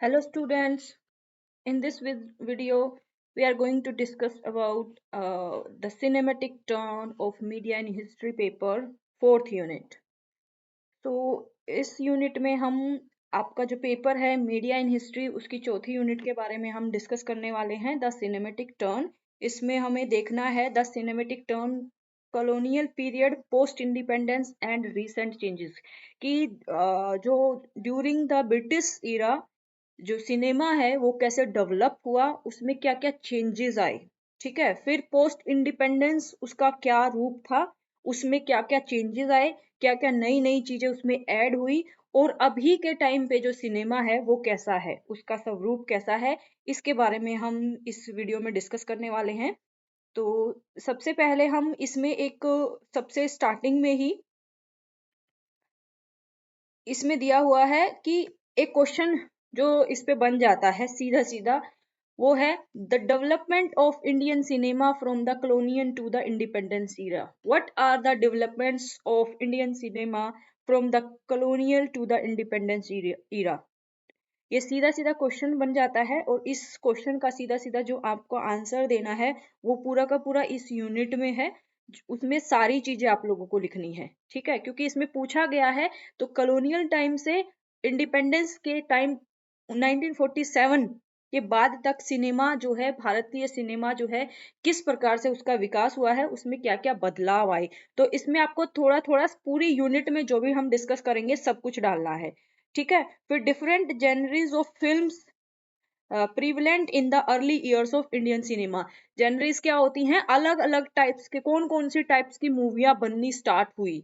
Hello students, in this video we are going to discuss about the cinematic turn of media and history paper fourth unit. तो इस unit में हम आपका जो paper है media in history उसकी चौथी यूनिट के बारे में हम डिस्कस करने वाले हैं द सिनेमेटिक टर्न। इसमें हमें देखना है the cinematic turn colonial period post independence and recent changes कि जो ड्यूरिंग द ब्रिटिश इरा जो सिनेमा है वो कैसे डेवलप हुआ, उसमें क्या क्या चेंजेस आए। ठीक है, फिर पोस्ट इंडिपेंडेंस उसका क्या रूप था, उसमें क्या क्या चेंजेस आए, क्या क्या नई नई चीजें उसमें ऐड हुई, और अभी के टाइम पे जो सिनेमा है वो कैसा है, उसका स्वरूप कैसा है, इसके बारे में हम इस वीडियो में डिस्कस करने वाले हैं। तो सबसे पहले हम इसमें एक सबसे स्टार्टिंग में ही इसमें दिया हुआ है कि एक क्वेश्चन जो इस पे बन जाता है सीधा सीधा, वो है the development of Indian cinema from the colonial to the independence era. What are the developments of Indian cinema from the colonial to the independence era. ये सीधा सीधा क्वेश्चन बन जाता है और इस क्वेश्चन का सीधा सीधा जो आपको आंसर देना है वो पूरा का पूरा इस यूनिट में है। उसमें सारी चीजें आप लोगों को लिखनी है, ठीक है, क्योंकि इसमें पूछा गया है। तो कॉलोनियल टाइम से इंडिपेंडेंस के टाइम 1947 के बाद तक सिनेमा जो है, भारतीय सिनेमा जो है, किस प्रकार से उसका विकास हुआ है, उसमें क्या क्या बदलाव आए। तो इसमें आपको थोड़ा थोड़ा पूरी यूनिट में जो भी हम डिस्कस करेंगे सब कुछ डालना है, ठीक है। फिर different genres of films prevalent in the early years of Indian cinema. Genres क्या होती हैं, अलग अलग टाइप्स के, कौन कौन सी टाइप्स की मूवियां बननी स्टार्ट हुई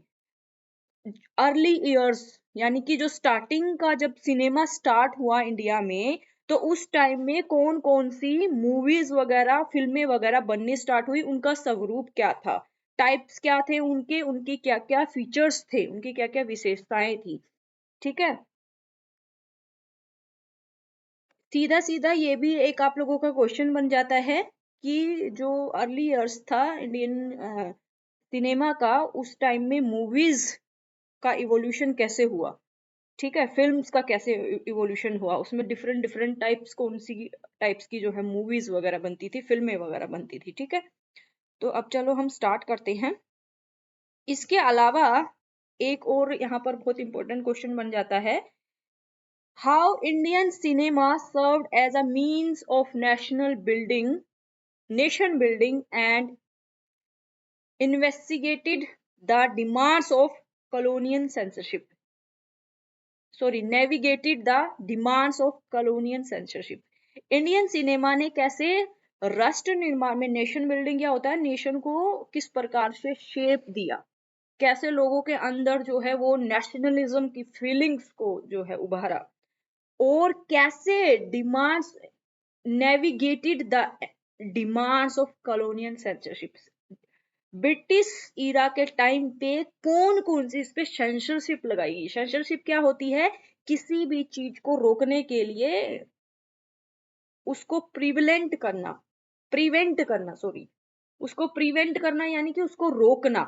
अर्ली ईयर्स, यानी कि जो स्टार्टिंग का जब सिनेमा स्टार्ट हुआ इंडिया में, तो उस टाइम में कौन कौन सी मूवीज वगैरह फिल्में वगैरह बननी स्टार्ट हुई, उनका स्वरूप क्या था, टाइप्स क्या थे उनके, उनकी क्या क्या फीचर्स थे, उनकी क्या क्या विशेषताएं थी। ठीक है, सीधा सीधा ये भी एक आप लोगों का क्वेश्चन बन जाता है कि जो अर्ली ईयर्स था इंडियन सिनेमा का, उस टाइम में मूवीज का इवोल्यूशन कैसे हुआ। ठीक है, फिल्म्स का कैसे इवोल्यूशन हुआ, उसमें डिफरेंट डिफरेंट टाइप्स, कौन सी टाइप्स की जो है मूवीज वगैरह बनती थी, फिल्में वगैरह बनती थी। ठीक है, तो अब चलो हम स्टार्ट करते हैं। इसके अलावा एक और यहाँ पर बहुत इंपॉर्टेंट क्वेश्चन बन जाता है, how Indian cinema served as a means of nation building and investigated the demands of colonial censorship. Sorry, navigated the demands of colonial censorship. Indian cinema ने कैसे राष्ट्र निर्माण में, नेशन बिल्डिंग क्या होता है, नेशन को किस प्रकार से शेप दिया, कैसे लोगों के अंदर जो है वो नेशनलिज्म की फीलिंग्स को जो है उभारा, और कैसे demands navigated the demands of colonial censorship. British era के टाइम पे कौन कौन सी इस पे सेंसरशिप लगाई। सेंसरशिप क्या होती है, किसी भी चीज को रोकने के लिए उसको प्रिवेंट करना, सॉरी, उसको प्रिवेंट करना, यानी कि उसको रोकना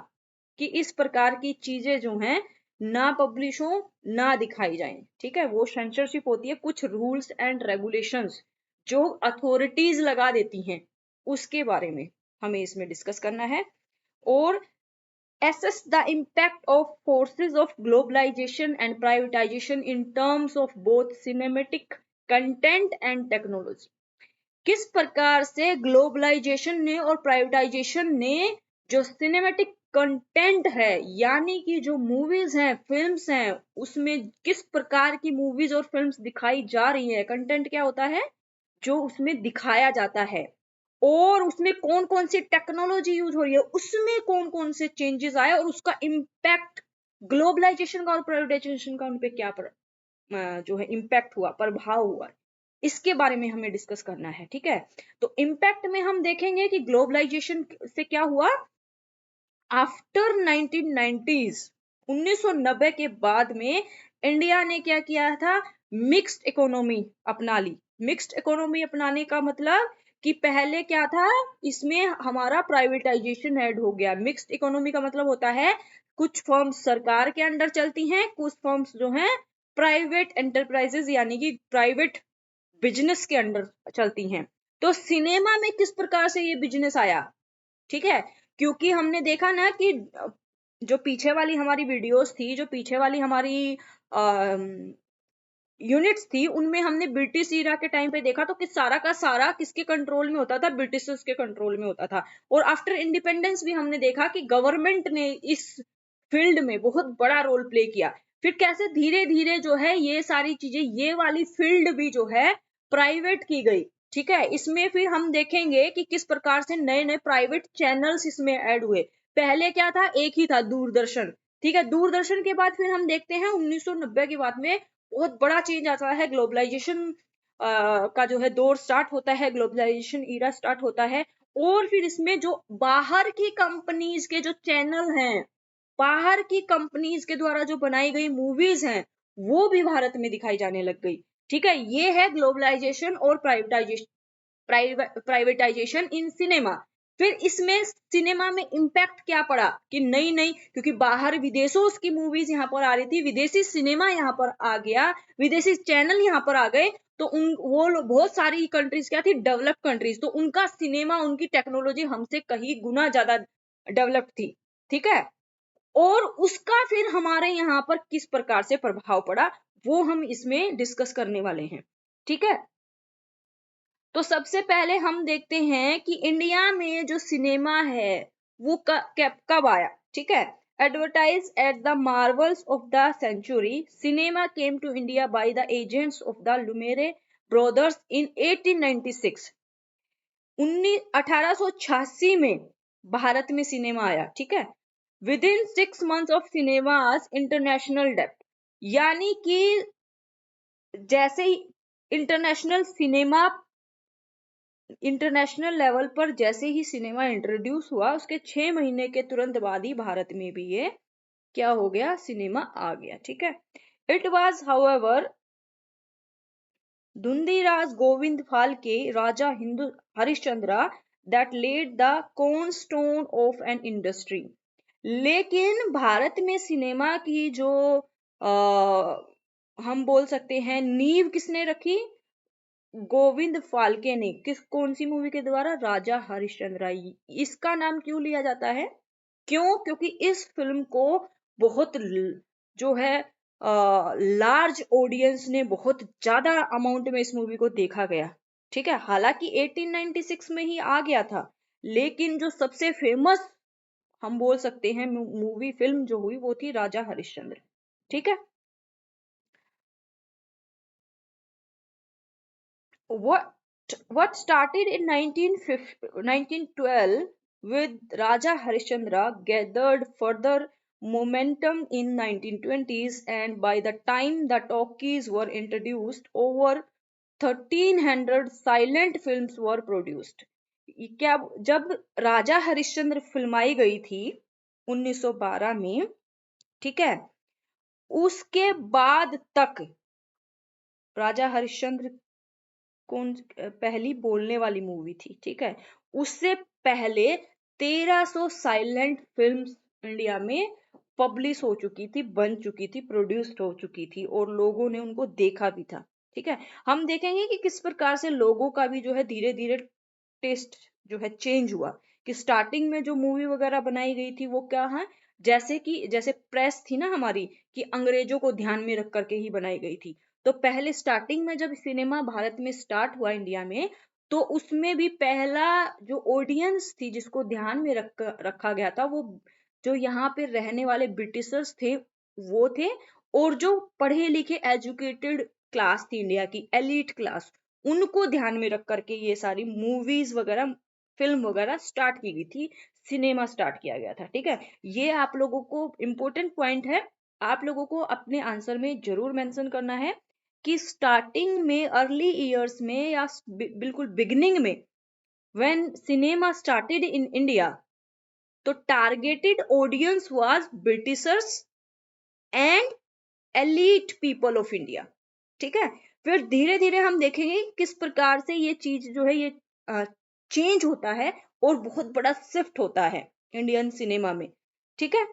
कि इस प्रकार की चीजें जो हैं ना पब्लिश हो, ना दिखाई जाएं। ठीक है, वो सेंसरशिप होती है, कुछ रूल्स एंड रेगुलेशंस जो अथॉरिटीज लगा देती हैं, उसके बारे में हमें इसमें डिस्कस करना है। और assess the impact of forces of globalization and privatization in terms of both cinematic content and technology। किस प्रकार से ग्लोबलाइजेशन ने और प्राइवेटाइजेशन ने जो सिनेमैटिक कंटेंट है, यानी कि जो मूवीज हैं, फिल्म्स हैं, उसमें किस प्रकार की मूवीज और फिल्म्स दिखाई जा रही है। कंटेंट क्या होता है, जो उसमें दिखाया जाता है, और उसमें कौन कौन सी टेक्नोलॉजी यूज हो रही है, उसमें कौन कौन से चेंजेस आए, और उसका इम्पैक्ट ग्लोबलाइजेशन का और प्राइवेटाइजेशन का उन पे क्या जो है इम्पैक्ट हुआ, प्रभाव हुआ, इसके बारे में हमें डिस्कस करना है। ठीक है, तो इम्पैक्ट में हम देखेंगे कि ग्लोबलाइजेशन से क्या हुआ आफ्टर 1990s, 1990 के बाद में इंडिया ने क्या किया था, मिक्स्ड इकोनॉमी अपना ली। मिक्स्ड इकोनॉमी अपनाने का मतलब कि पहले क्या था, इसमें हमारा प्राइवेटाइजेशन ऐड हो गया। मिक्स्ड इकोनॉमी का मतलब होता है कुछ फर्म्स सरकार के अंडर चलती हैं, कुछ फर्म्स जो हैं प्राइवेट एंटरप्राइजेस, यानी कि प्राइवेट बिजनेस के अंडर चलती हैं। तो सिनेमा में किस प्रकार से ये बिजनेस आया, ठीक है, क्योंकि हमने देखा ना कि जो पीछे वाली हमारी वीडियोस थी, जो पीछे वाली हमारी यूनिट्स थी, उनमें हमने ब्रिटिश ईरा के टाइम पे देखा तो कि सारा का सारा किसके कंट्रोल में होता था, ब्रिटिशर्स के कंट्रोल में होता था। और आफ्टर इंडिपेंडेंस भी हमने देखा कि गवर्नमेंट ने इस फील्ड में बहुत बड़ा रोल प्ले किया। फिर कैसे धीरे धीरे जो है ये सारी चीजें, ये वाली फील्ड भी जो है प्राइवेट की गई, ठीक है। इसमें फिर हम देखेंगे कि किस प्रकार से नए नए प्राइवेट चैनल्स इसमें ऐड हुए। पहले क्या था, एक ही था, दूरदर्शन, ठीक है। दूरदर्शन के बाद फिर हम देखते हैं 1990 के बाद में बहुत बड़ा चेंज आता है, ग्लोबलाइजेशन का जो है दौर स्टार्ट होता है, ग्लोबलाइजेशन ईरा स्टार्ट होता है। और फिर इसमें जो बाहर की कंपनीज के जो चैनल हैं, बाहर की कंपनीज के द्वारा जो बनाई गई मूवीज हैं, वो भी भारत में दिखाई जाने लग गई, ठीक है। ये है ग्लोबलाइजेशन और प्राइवेटाइजेशन इन सिनेमा। फिर इसमें सिनेमा में इम्पैक्ट क्या पड़ा कि नई नई, क्योंकि बाहर विदेशों की मूवीज यहाँ पर आ रही थी, विदेशी सिनेमा यहाँ पर आ गया, विदेशी चैनल यहाँ पर आ गए, तो बहुत सारी कंट्रीज क्या थी, डेवलप कंट्रीज, तो उनका सिनेमा, उनकी टेक्नोलॉजी हमसे कहीं गुना ज्यादा डेवलप थी, ठीक है। और उसका फिर हमारे यहाँ पर किस प्रकार से प्रभाव पड़ा, वो हम इसमें डिस्कस करने वाले हैं, ठीक है। तो सबसे पहले हम देखते हैं कि इंडिया में जो सिनेमा है वो कब आया, ठीक है। Advertise at the marvels of the century, cinema came to India by the agents of the Lumiere brothers in 1896। 1886 में भारत में सिनेमा आया, ठीक है। Within 6 months of cinema's international depth, यानी कि जैसे ही इंटरनेशनल लेवल पर जैसे ही सिनेमा इंट्रोड्यूस हुआ, उसके 6 महीने के तुरंत बाद ही भारत में भी ये क्या हो गया, सिनेमा आ गया, ठीक है। It was however Dhundiraj Govind Phalke Raja Hindu Harishchandra that led the cornerstone of an industry. लेकिन भारत में सिनेमा की जो हम बोल सकते हैं नींव किसने रखी, गोविंद फाल्के ने। कौन सी मूवी के द्वारा, राजा हरिश्चंद्र। इसका नाम क्यों लिया जाता है, क्यों, क्योंकि इस फिल्म को बहुत जो है लार्ज ऑडियंस ने, बहुत ज्यादा अमाउंट में इस मूवी को देखा गया, ठीक है। हालांकि 1896 में ही आ गया था, लेकिन जो सबसे फेमस हम बोल सकते हैं मूवी फिल्म जो हुई वो थी राजा हरिश्चंद्र, ठीक है। What started in 1912 with Raja Harishchandra gathered further momentum in 1920s, and by the time the talkies were introduced, over 1300 silent films were produced. क्या जब राजा हरिश्चंद्र फिल्माई गई थी 1912 में, ठीक है, उसके बाद तक राजा हरिश्चंद्र कौन पहली बोलने वाली मूवी थी, ठीक है। उससे पहले 1300 साइलेंट फिल्म्स इंडिया में पब्लिश हो चुकी थी, बन चुकी थी, प्रोड्यूस्ड हो चुकी थी, और लोगों ने उनको देखा भी था, ठीक है। हम देखेंगे कि किस प्रकार से लोगों का भी जो है धीरे धीरे टेस्ट जो है चेंज हुआ, कि स्टार्टिंग में जो मूवी वगैरह बनाई गई थी वो क्या है, जैसे प्रेस थी ना हमारी, कि अंग्रेजों को ध्यान में रख करके ही बनाई गई थी। तो पहले स्टार्टिंग में जब सिनेमा भारत में स्टार्ट हुआ इंडिया में, तो उसमें भी पहला जो ऑडियंस थी जिसको ध्यान में रखा गया था, वो जो यहाँ पे रहने वाले ब्रिटिशर्स थे वो थे, और जो पढ़े लिखे एजुकेटेड क्लास थी इंडिया की, एलिट क्लास, उनको ध्यान में रख करके ये सारी मूवीज वगैरह, फिल्म वगैरह स्टार्ट की गई थी, सिनेमा स्टार्ट किया गया था, ठीक है। ये आप लोगों को इम्पोर्टेंट पॉइंट है, आप लोगों को अपने आंसर में जरूर मेंशन करना है कि स्टार्टिंग में, अर्ली ईयर्स में, या बिल्कुल बिगिनिंग में, when cinema started in India, तो targeted audience was Britishers and elite people of India, ठीक है। फिर धीरे धीरे हम देखेंगे किस प्रकार से ये चीज जो है ये चेंज होता है और बहुत बड़ा शिफ्ट होता है इंडियन सिनेमा में, ठीक है।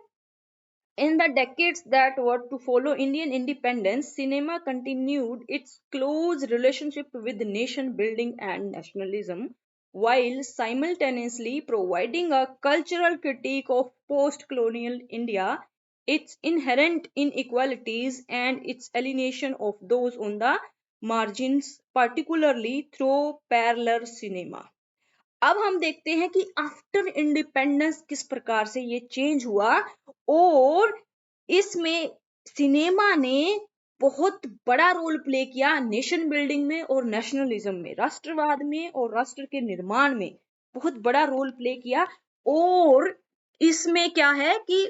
In the decades that were to follow Indian independence, cinema continued its close relationship with nation building and nationalism, while simultaneously providing a cultural critique of post colonial India, its inherent inequalities, and its alienation of those on the margins, particularly through parlor cinema. अब हम देखते हैं कि after independence किस प्रकार से ये change हुआ, और इसमें सिनेमा ने बहुत बड़ा रोल प्ले किया नेशन बिल्डिंग में और नेशनलिज्म में, राष्ट्रवाद में और राष्ट्र के निर्माण में बहुत बड़ा रोल प्ले किया। और इसमें क्या है कि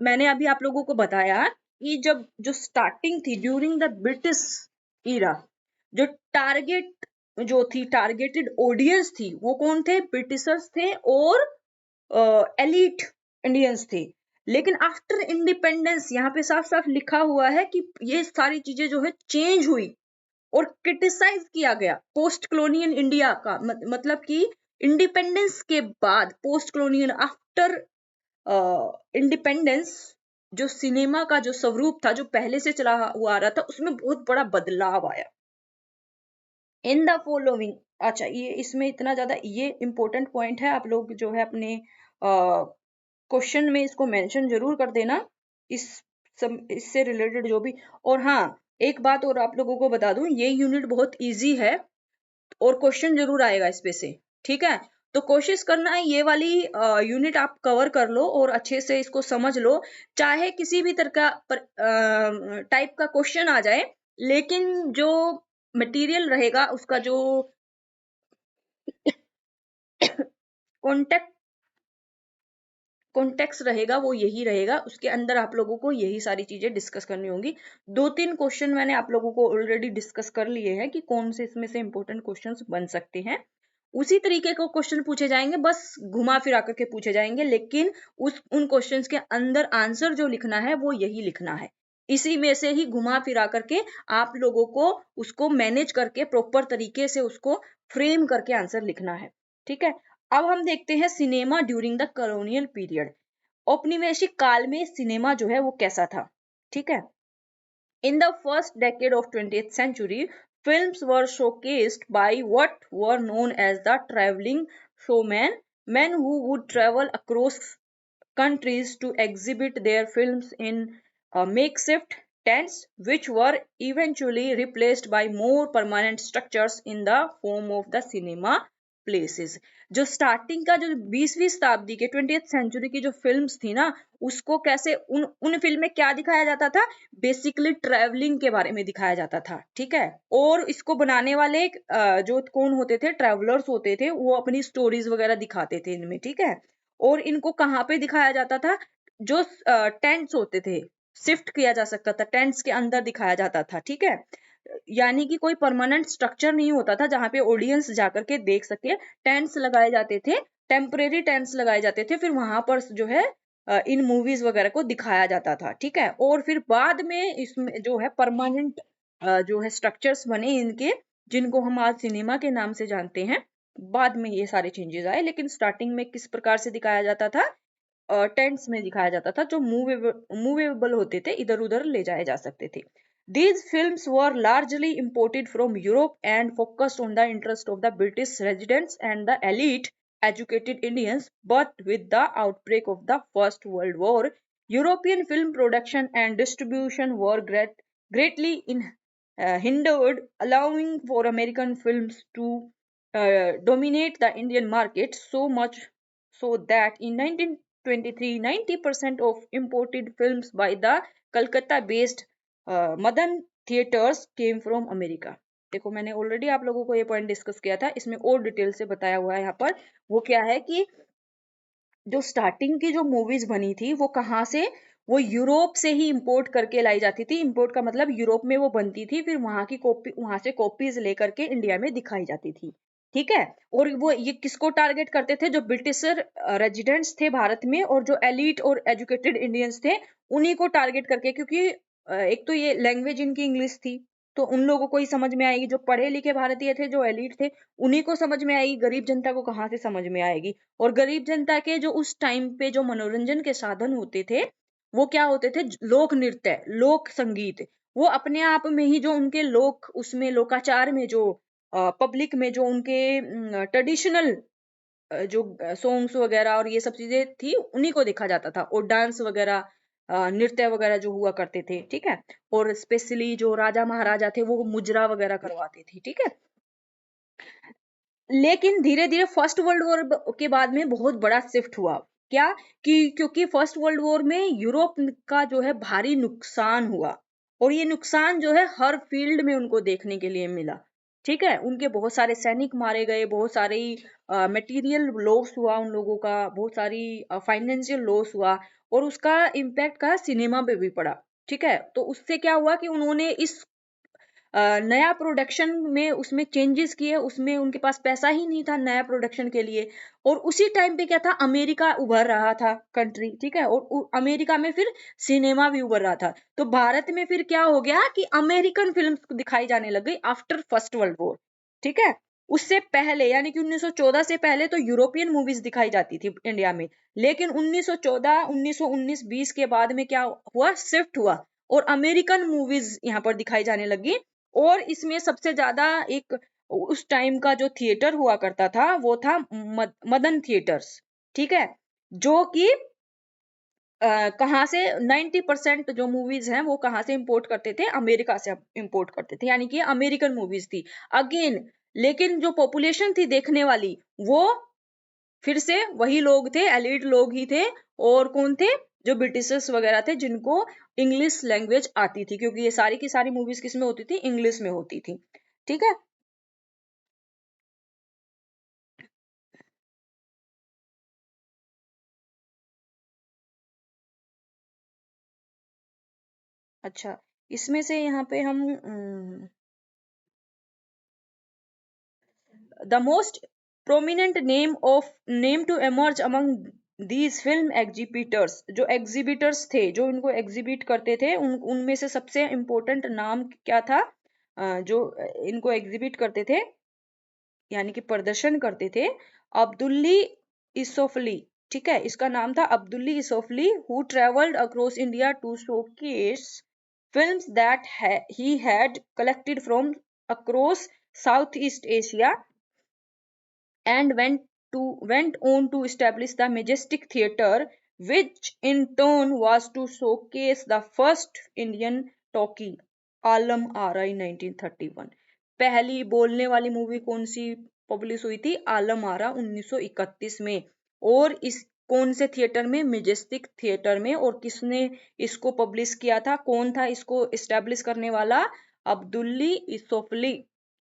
मैंने अभी आप लोगों को बताया कि जब जो स्टार्टिंग थी ड्यूरिंग द ब्रिटिश इरा, जो टारगेटेड ऑडियंस थी वो कौन थे, ब्रिटिशर्स थे और एलिट इंडियंस थे। लेकिन आफ्टर इंडिपेंडेंस यहाँ पे साफ साफ लिखा हुआ है कि ये सारी चीजें जो है चेंज हुई और क्रिटिसाइज किया गया पोस्ट कॉलोनियल इंडिया का, मतलब कि इंडिपेंडेंस के बाद पोस्ट कॉलोनियल आफ्टर इंडिपेंडेंस जो सिनेमा का जो स्वरूप था जो पहले से चला हुआ आ रहा था उसमें बहुत बड़ा बदलाव आया। इन द फॉलोइंग, अच्छा ये इसमें इतना ज्यादा ये इंपॉर्टेंट पॉइंट है, आप लोग जो है अपने क्वेश्चन में इसको मेंशन जरूर कर देना इससे रिलेटेड जो भी। और हाँ, एक बात और आप लोगों को बता दूं, ये यूनिट बहुत इजी है और क्वेश्चन जरूर आएगा इस पे से, ठीक है। तो कोशिश करना है ये वाली यूनिट आप कवर कर लो और अच्छे से इसको समझ लो, चाहे किसी भी तरह का टाइप का क्वेश्चन आ जाए, लेकिन जो मटेरियल रहेगा उसका जो कॉन्टेक्ट कॉन्टेक्स्ट रहेगा वो यही रहेगा, उसके अंदर आप लोगों को यही सारी चीजें डिस्कस करनी होंगी। 2-3 क्वेश्चन मैंने आप लोगों को ऑलरेडी डिस्कस कर लिए हैं कि कौन से इसमें से इंपॉर्टेंट क्वेश्चंस बन सकते हैं। उसी तरीके को क्वेश्चन पूछे जाएंगे, बस घुमा फिरा करके पूछे जाएंगे, लेकिन उन क्वेश्चंस के अंदर आंसर जो लिखना है वो यही लिखना है। इसी में से ही घुमा फिरा करके आप लोगों को उसको मैनेज करके प्रॉपर तरीके से उसको फ्रेम करके आंसर लिखना है, ठीक है। अब हम देखते हैं cinema during the colonial period. औपनिवेशिक काल में सिनेमा जो है वो कैसा था, ठीक है। In the first decade of 20th century, films were showcased by what were known as the traveling showmen, men who would travel across countries to exhibit their films in makeshift tents, which were eventually replaced by more permanent structures in the form of the cinema places। जो starting का जो 20वीं शताब्दी के 20th century की जो films थी ना, उसको कैसे उन फिल्म में क्या दिखाया जाता था, बेसिकली ट्रैवलिंग के बारे में दिखाया जाता था, ठीक है। और इसको बनाने वाले जो कौन होते थे, ट्रैवलर्स होते थे, वो अपनी स्टोरीज वगैरह दिखाते थे इनमें, ठीक है। और इनको कहाँ पे दिखाया जाता था, जो टेंट्स होते थे, शिफ्ट किया जा सकता था, टेंट्स के अंदर दिखाया जाता था, ठीक है। यानी कि कोई परमानेंट स्ट्रक्चर नहीं होता था जहां पे ऑडियंस जाकर के देख सके, टेंट्स लगाए जाते थे, टेम्परेरी टेंट्स लगाए जाते थे, फिर वहां पर जो है इन मूवीज वगैरह को दिखाया जाता था, ठीक है। और फिर बाद में इसमें जो है परमानेंट जो है स्ट्रक्चर्स बने इनके, जिनको हम आज सिनेमा के नाम से जानते हैं। बाद में ये सारे चेंजेस आए, लेकिन स्टार्टिंग में किस प्रकार से दिखाया जाता था, टेंट्स में दिखाया जाता था, जो मूवेबल होते थे, इधर उधर ले जाए जा सकते थे। These films were largely imported from Europe and focused on the interest of the British residents and the elite educated Indians, but with the outbreak of the First World War, European film production and distribution were greatly hindered, allowing for American films to dominate the Indian market so much so that in 1923, 90% of imported films by the Calcutta-based Madan theatres came from America. देखो मैंने already आप लोगों को ये point discuss किया था, इसमें और डिटेल से बताया हुआ है यहाँ पर। वो क्या है कि जो स्टार्टिंग की जो मूवीज बनी थी वो कहाँ से, वो यूरोप से ही इंपोर्ट करके लाई जाती थी। इंपोर्ट का मतलब यूरोप में वो बनती थी, फिर वहां से कॉपीज लेकर के इंडिया में दिखाई जाती थी, ठीक है। और वो ये किसको टारगेट करते थे, जो ब्रिटिशर रेजिडेंट्स थे भारत में और जो एलिट और एजुकेटेड इंडियंस थे, उन्हीं को टारगेट करके, क्योंकि एक तो ये लैंग्वेज इनकी इंग्लिश थी, तो उन लोगों को ही समझ में आएगी, जो पढ़े लिखे भारतीय थे, जो एलिट थे, उन्हीं को समझ में आएगी, गरीब जनता को कहाँ से समझ में आएगी। और गरीब जनता के जो उस टाइम पे जो मनोरंजन के साधन होते थे वो क्या होते थे, लोक नृत्य, लोक संगीत। वो अपने आप में ही जो उनके लोक, उसमें लोकाचार में जो पब्लिक में जो उनके ट्रेडिशनल जो सॉन्ग्स वगैरह और ये सब चीजें थी, उन्हीं को देखा जाता था। और डांस वगैरह, नृत्य वगैरह जो हुआ करते थे, ठीक है। और स्पेशली जो राजा महाराजा थे वो मुजरा वगैरह करवाते थे, ठीक है। लेकिन धीरे धीरे फर्स्ट वर्ल्ड वॉर के बाद में बहुत बड़ा शिफ्ट हुआ। क्या? कि क्योंकि फर्स्ट वर्ल्ड वॉर में यूरोप का जो है भारी नुकसान हुआ, और ये नुकसान जो है हर फील्ड में उनको देखने के लिए मिला, ठीक है। उनके बहुत सारे सैनिक मारे गए, बहुत सारी मटेरियल लॉस हुआ उन लोगों का, बहुत सारी फाइनेंशियल लॉस हुआ, और उसका इम्पैक्ट का सिनेमा पे भी पड़ा, ठीक है। तो उससे क्या हुआ कि उन्होंने इस नया प्रोडक्शन में उसमें चेंजेस किए, उसमें उनके पास पैसा ही नहीं था नया प्रोडक्शन के लिए। और उसी टाइम पे क्या था, अमेरिका उभर रहा था कंट्री, ठीक है। और अमेरिका में फिर सिनेमा भी उभर रहा था। तो भारत में फिर क्या हो गया कि अमेरिकन फिल्म्स दिखाई जाने लग गई आफ्टर फर्स्ट वर्ल्ड वॉर, ठीक है। उससे पहले यानी कि 1914 से पहले तो यूरोपियन मूवीज दिखाई जाती थी इंडिया में। लेकिन 1914, 1919, 20 के बाद में क्या हुआ, शिफ्ट हुआ, और अमेरिकन मूवीज यहाँ पर दिखाई जाने लगी। और इसमें सबसे ज्यादा एक उस टाइम का जो थिएटर हुआ करता था वो था मदन थिएटर्स, ठीक है। जो कि कहाँ से 90% जो मूवीज हैं वो कहाँ से इंपोर्ट करते थे, अमेरिका से इंपोर्ट करते थे, यानी कि अमेरिकन मूवीज थी अगेन। लेकिन जो पॉपुलेशन थी देखने वाली, वो फिर से वही लोग थे, एलिट लोग ही थे। और कौन थे? जो ब्रिटिशर्स वगैरह थे, जिनको इंग्लिश लैंग्वेज आती थी, क्योंकि ये सारी की सारी मूवीज किस में होती थी, इंग्लिश में होती थी, ठीक है। अच्छा, इसमें से यहाँ पे हम the most prominent name to emerge among these film exhibitors, जो exhibitors थे, जो इनको exhibit करते थे, उनमें से सबसे important नाम क्या था? जो इनको exhibit करते थे, यानी कि प्रदर्शन करते थे, अब्दुल्ली इसोफली, ठीक है। इसका नाम था Abdulally Esoofally, who travelled across India to showcase films that he had collected from across Southeast Asia, and went on to establish the Majestic Theatre, which in turn was to showcase the first Indian talkie, Alam Ara in 1931। पहली बोलने वाली movie कौन सी publish हुई थी? आलम आरा 1931 में। और इस कौन से थिएटर में? मेजेस्टिक थिएटर में। और किसने इसको पब्लिश किया था? कौन था इसको इस्टेब्लिश करने वाला? अब्दुल्ली इसोफली।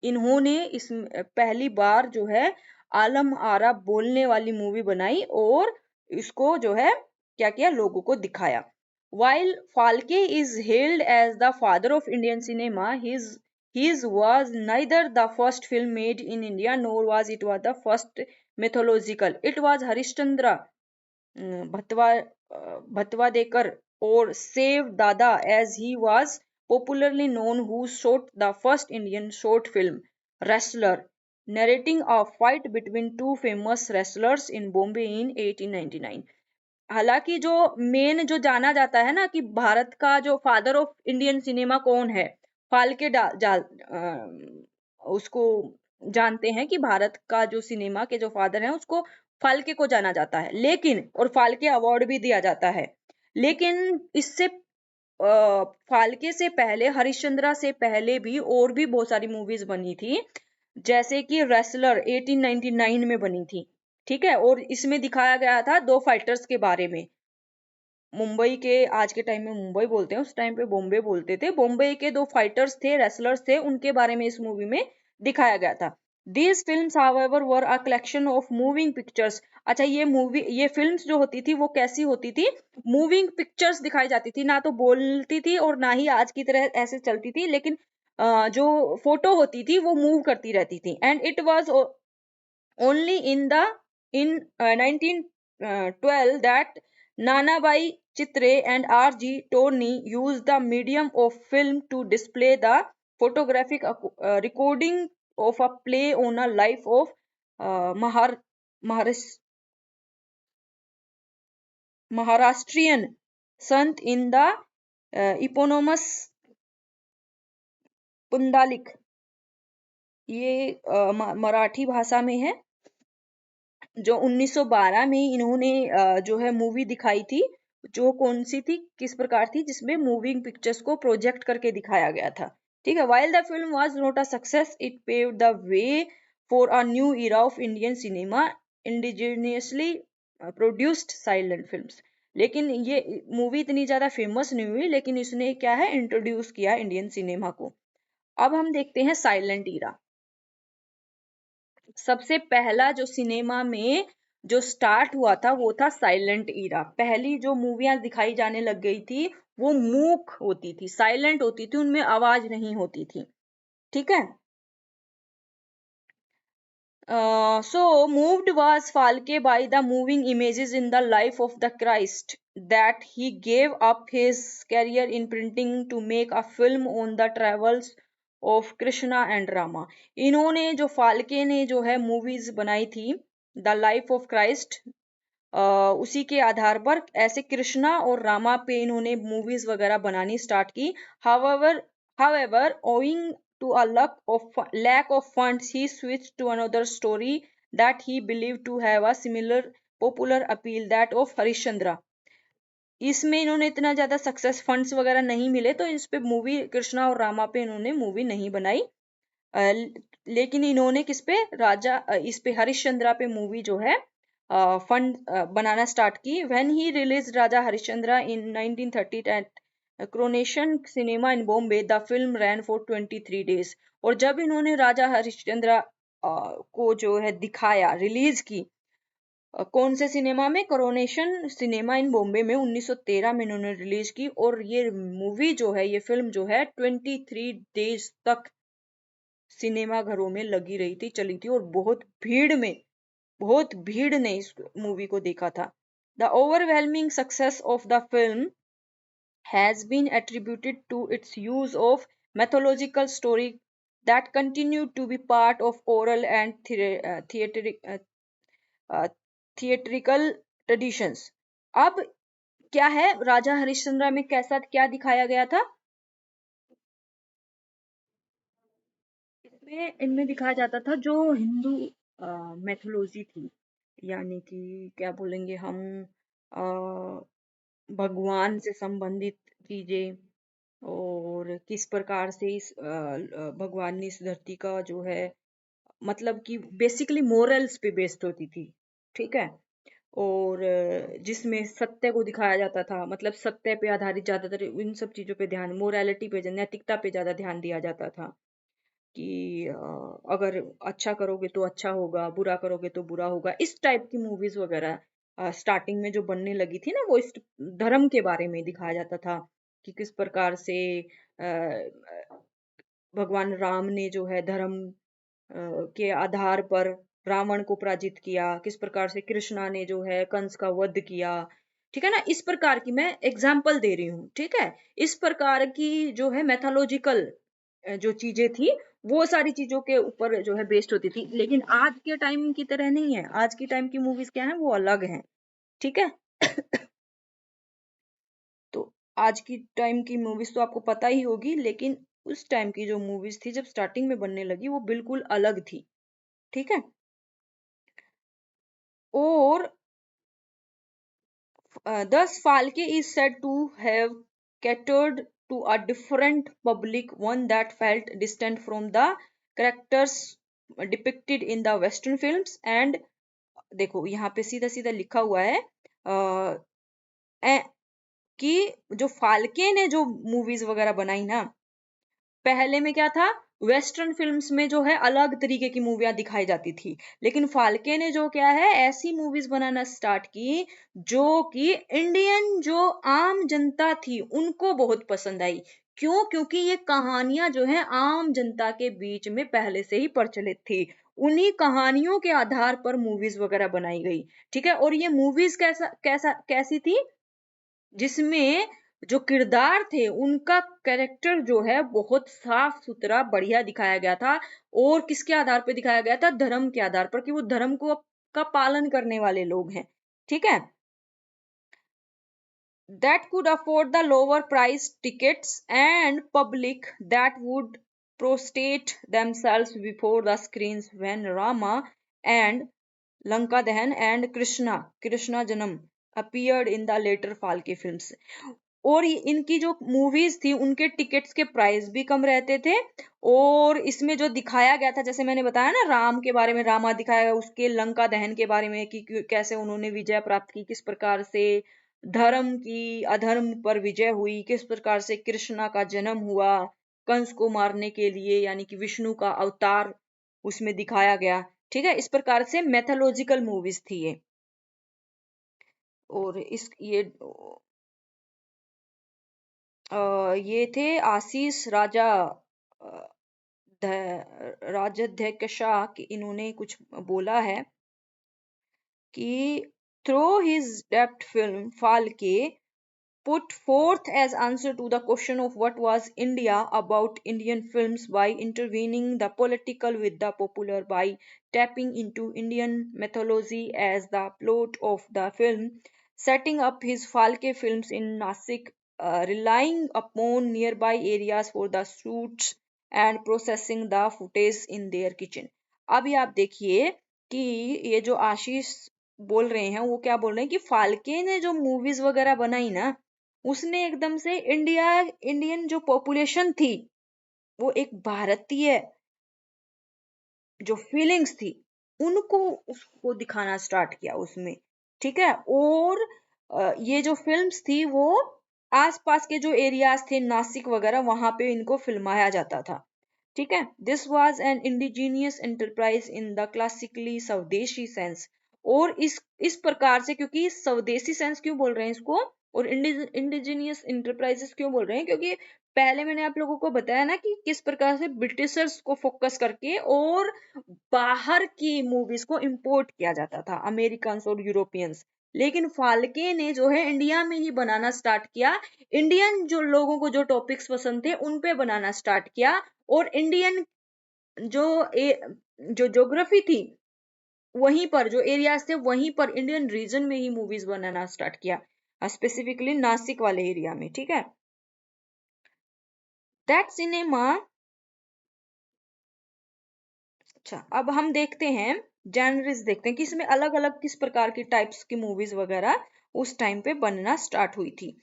इन्होंने इस पहली बार जो है आलम आरा बोलने वाली मूवी बनाई, और इसको जो है क्या किया, लोगों को दिखाया। While Falke is hailed as the father of Indian cinema, his was neither the first film made in India nor was it was the first mythological. It was Harishchandra भतवा भतवादेकर or Save Dada as he was popularly known, who shot the first Indian short film, Wrestler, narrating a fight between two famous wrestlers in Bombay in 1899। हालांकि जो main जो जाना जाता है ना कि भारत का जो फादर ऑफ इंडियन सिनेमा कौन है, फाल्के उसको जानते हैं कि भारत का जो सिनेमा के जो फादर हैं उसको फाल्के को जाना जाता है, लेकिन और फाल्के अवार्ड भी दिया जाता है। लेकिन इससे फाल्के से पहले, हरिश्चंद्रा से पहले भी और भी बहुत सारी मूवीज बनी थी, जैसे कि रेसलर 1899 में बनी थी, ठीक है। और इसमें दिखाया गया था दो फाइटर्स के बारे में। मुंबई के, आज के टाइम में मुंबई बोलते हैं, उस टाइम पे बॉम्बे बोलते थे। बॉम्बे के दो फाइटर्स थे, रेसलर्स थे, उनके बारे में इस मूवी में दिखाया गया था। These films however were a collection of moving pictures. अच्छा, ये फिल्म्स जो होती थी वो कैसी होती थी? मूविंग पिक्चर्स दिखाई जाती थी, ना तो बोलती थी और ना ही आज की तरह ऐसे चलती थी, लेकिन जो फोटो होती थी वो मूव करती रहती थी। And it was only in 1912 that Nanabai Chitre and R.G. Torney used the medium of film to display the photographic recording of a play on a life of Maharash, Maharashtrian Sant in the इपोनोमस पुंडालिक, ये मराठी भाषा में है, जो 1912 में इन्होंने जो है movie दिखाई थी, जो कौन सी थी, किस प्रकार थी, जिसमें मूविंग पिक्चर्स को प्रोजेक्ट करके दिखाया गया था। ठीक है, while the film was not a success it paved the way for a new era of Indian cinema, indigenously produced silent films. लेकिन ये मूवी इतनी ज्यादा फेमस नहीं हुई, लेकिन इसने क्या है, इंट्रोड्यूस किया इंडियन सिनेमा को। अब हम देखते हैं साइलेंट ईरा। सबसे पहला जो सिनेमा में जो स्टार्ट हुआ था वो था साइलेंट ईरा। पहली जो मूवियां दिखाई जाने लग गई थी वो मूक होती थी, साइलेंट होती थी, उनमें आवाज नहीं होती थी। ठीक है। So moved was Falke by the moving images in the life of the Christ that he gave up his career in printing to make a film on the travels of Krishna and Rama। इन्होंने जो फाल्के ने जो है movies बनाई थी the life of Christ, उसी के आधार पर ऐसे कृष्णा और रामा पे इन्होंने मूवीज वगैरह बनानी स्टार्ट की। However, owing to a lack of funds, he switched to another story that he believed to have a similar popular appeal, that of Harishchandra। इसमें इन्होंने इतना ज्यादा सक्सेस, फंड्स वगैरह नहीं मिले, तो इस पे मूवी कृष्णा और रामा पे इन्होंने मूवी नहीं बनाई। लेकिन इन्होंने किस पे, राजा इस पे हरिश्चंद्रा पे मूवी जो है फंड बनाना स्टार्ट की। When he release Raja Harishchandra in 1930 at coronation cinema in Bombay, the film ran for 23 days. और जब इन्होंने राजा हरिश्चंद्रा को जो है दिखाया, रिलीज की, कौन से सिनेमा में, कोरोनेशन सिनेमा इन बॉम्बे में 1913 में इन्होंने रिलीज की। और ये मूवी जो है, ये फिल्म जो है 23 डेज तक सिनेमा घरों में लगी रही थी, चली थी, और बहुत भीड़ ने इस मूवी को देखा था। The overwhelming success of the film has been attributed to its use of mythological story that continue to be part of oral and theatrical traditions। अब क्या है, राजा हरिश्चंद्र में कैसा क्या दिखाया गया था, इसमें इनमें दिखाया जाता था जो हिंदू मैथोलॉजी थी, यानी कि क्या बोलेंगे हम, अ, भगवान से संबंधित चीजें, और किस प्रकार से इस भगवान ने इस धरती का जो है, मतलब कि बेसिकली मोरल्स पे बेस्ड होती थी। ठीक है। और जिसमें सत्य को दिखाया जाता था, मतलब सत्य पे आधारित ज्यादातर इन सब चीजों पे ध्यान, मोरालिटी पे, नैतिकता पे ज्यादा ध्यान दिया जाता था कि अगर अच्छा करोगे तो अच्छा होगा, बुरा करोगे तो बुरा होगा। इस टाइप की मूवीज वगैरह स्टार्टिंग में जो बनने लगी थी ना, वो इस धर्म के बारे में दिखाया जाता था कि किस प्रकार से भगवान राम ने जो है धर्म के आधार पर रावण को पराजित किया, किस प्रकार से कृष्णा ने जो है कंस का वध किया। ठीक है ना, इस प्रकार की मैं एग्जाम्पल दे रही हूँ। ठीक है, इस प्रकार की जो है मैथोलॉजिकल जो चीजें थी, वो सारी चीजों के ऊपर जो है बेस्ड होती थी। लेकिन आज के टाइम की तरह नहीं है, आज की टाइम की मूवीज क्या है, वो अलग है। ठीक है। तो आज की टाइम की मूवीज तो आपको पता ही होगी, लेकिन उस टाइम की जो मूवीज थी जब स्टार्टिंग में बनने लगी, वो बिल्कुल अलग थी। ठीक है। और thus Falke is said to have catered to a different public, one that felt distant from the characters depicted in the Western films। And देखो यहाँ पे सीधा सीधा लिखा हुआ है कि जो फाल्के ने जो मूवीज वगैरह बनाई ना, पहले में क्या था, वेस्टर्न फिल्म्स में जो है अलग तरीके की मूवियां दिखाई जाती थी, लेकिन फाल्के ने जो क्या है, ऐसी मूवीज बनाना स्टार्ट की जो कि इंडियन जो आम जनता थी उनको बहुत पसंद आई। क्यों? क्योंकि ये कहानियां जो है आम जनता के बीच में पहले से ही प्रचलित थी, उन्हीं कहानियों के आधार पर मूवीज वगैरह बनाई गई। ठीक है। और ये मूवीज कैसी थी, जिसमें जो किरदार थे उनका कैरेक्टर जो है बहुत साफ सुथरा बढ़िया दिखाया गया था। और किसके आधार पर दिखाया गया था, धर्म के आधार पर, कि वो धर्म को का पालन करने वाले लोग हैं। ठीक है। that could afford the lower price tickets and public that would prostrate themselves before the screens when Rama and Lanka Dahan and Krishna Janam appeared in the later Falke films. और इनकी जो मूवीज थी उनके tickets के price भी कम रहते थे, और इसमें जो दिखाया गया था, जैसे मैंने बताया ना, राम के बारे में रामा दिखाया गया, उसके लंका दहन के बारे में कि कैसे उन्होंने विजय प्राप्त की, किस प्रकार से धर्म की अधर्म पर विजय हुई, किस प्रकार से कृष्णा का जन्म हुआ कंस को मारने के लिए, यानी कि विष्णु का अवतार उसमें दिखाया गया। ठीक है, इस प्रकार से मैथोलॉजिकल मूवीज थी ये। और इस ये थे आशीष राजा राजाध्यक्ष, कि इन्होंने कुछ बोला है कि through his depth film Phalke put forth as answer to the question of what was India about Indian films by intervening the political with the popular, by tapping into Indian mythology as the plot of the film, setting up his Falke films in Nasik, relying upon nearby areas for the shoots and processing the footage in their kitchen। अभी आप देखिए कि ये जो आशीष बोल रहे हैं वो क्या बोल रहे हैं कि फाल्के ने जो मूवीज वगैरह बनाई ना, उसने एकदम से इंडियन जो पॉपुलेशन थी, वो एक भारतीय जो फीलिंग्स थी उनको उसको दिखाना स्टार्ट किया उसमें। ठीक है, और ये जो फिल्म्स थी वो आसपास के जो एरियाज थे नासिक वगैरह, वहां पे इनको फिल्माया जाता था। ठीक है, this was an indigenous enterprise in the classically स्वदेशी सेंस। और इस प्रकार से, क्योंकि स्वदेशी सेंस क्यों बोल रहे हैं इसको, और इंडिजीनियस इंटरप्राइजेस क्यों बोल रहे हैं, क्योंकि पहले मैंने आप लोगों को बताया ना कि किस प्रकार से ब्रिटिशर्स को फोकस करके और बाहर की मूवीज को इंपोर्ट किया जाता था, अमेरिकन और यूरोपियंस। लेकिन फाल्के ने जो है इंडिया में ही बनाना स्टार्ट किया, इंडियन जो लोगों को जो टॉपिक्स पसंद थे उन पे बनाना स्टार्ट किया, और इंडियन जो जो ज्योग्राफी थी वहीं पर, जो एरियाज थे वहीं पर इंडियन रीजन में ही मूवीज बनाना स्टार्ट किया, स्पेसिफिकली नासिक वाले एरिया में। ठीक है, दैट सिनेमा। अच्छा, अब हम देखते हैं जैनरिस, देखते हैं कि इसमें अलग अलग किस प्रकार की टाइप्स की मूवीज वगैरह उस टाइम पे बनना स्टार्ट हुई थी।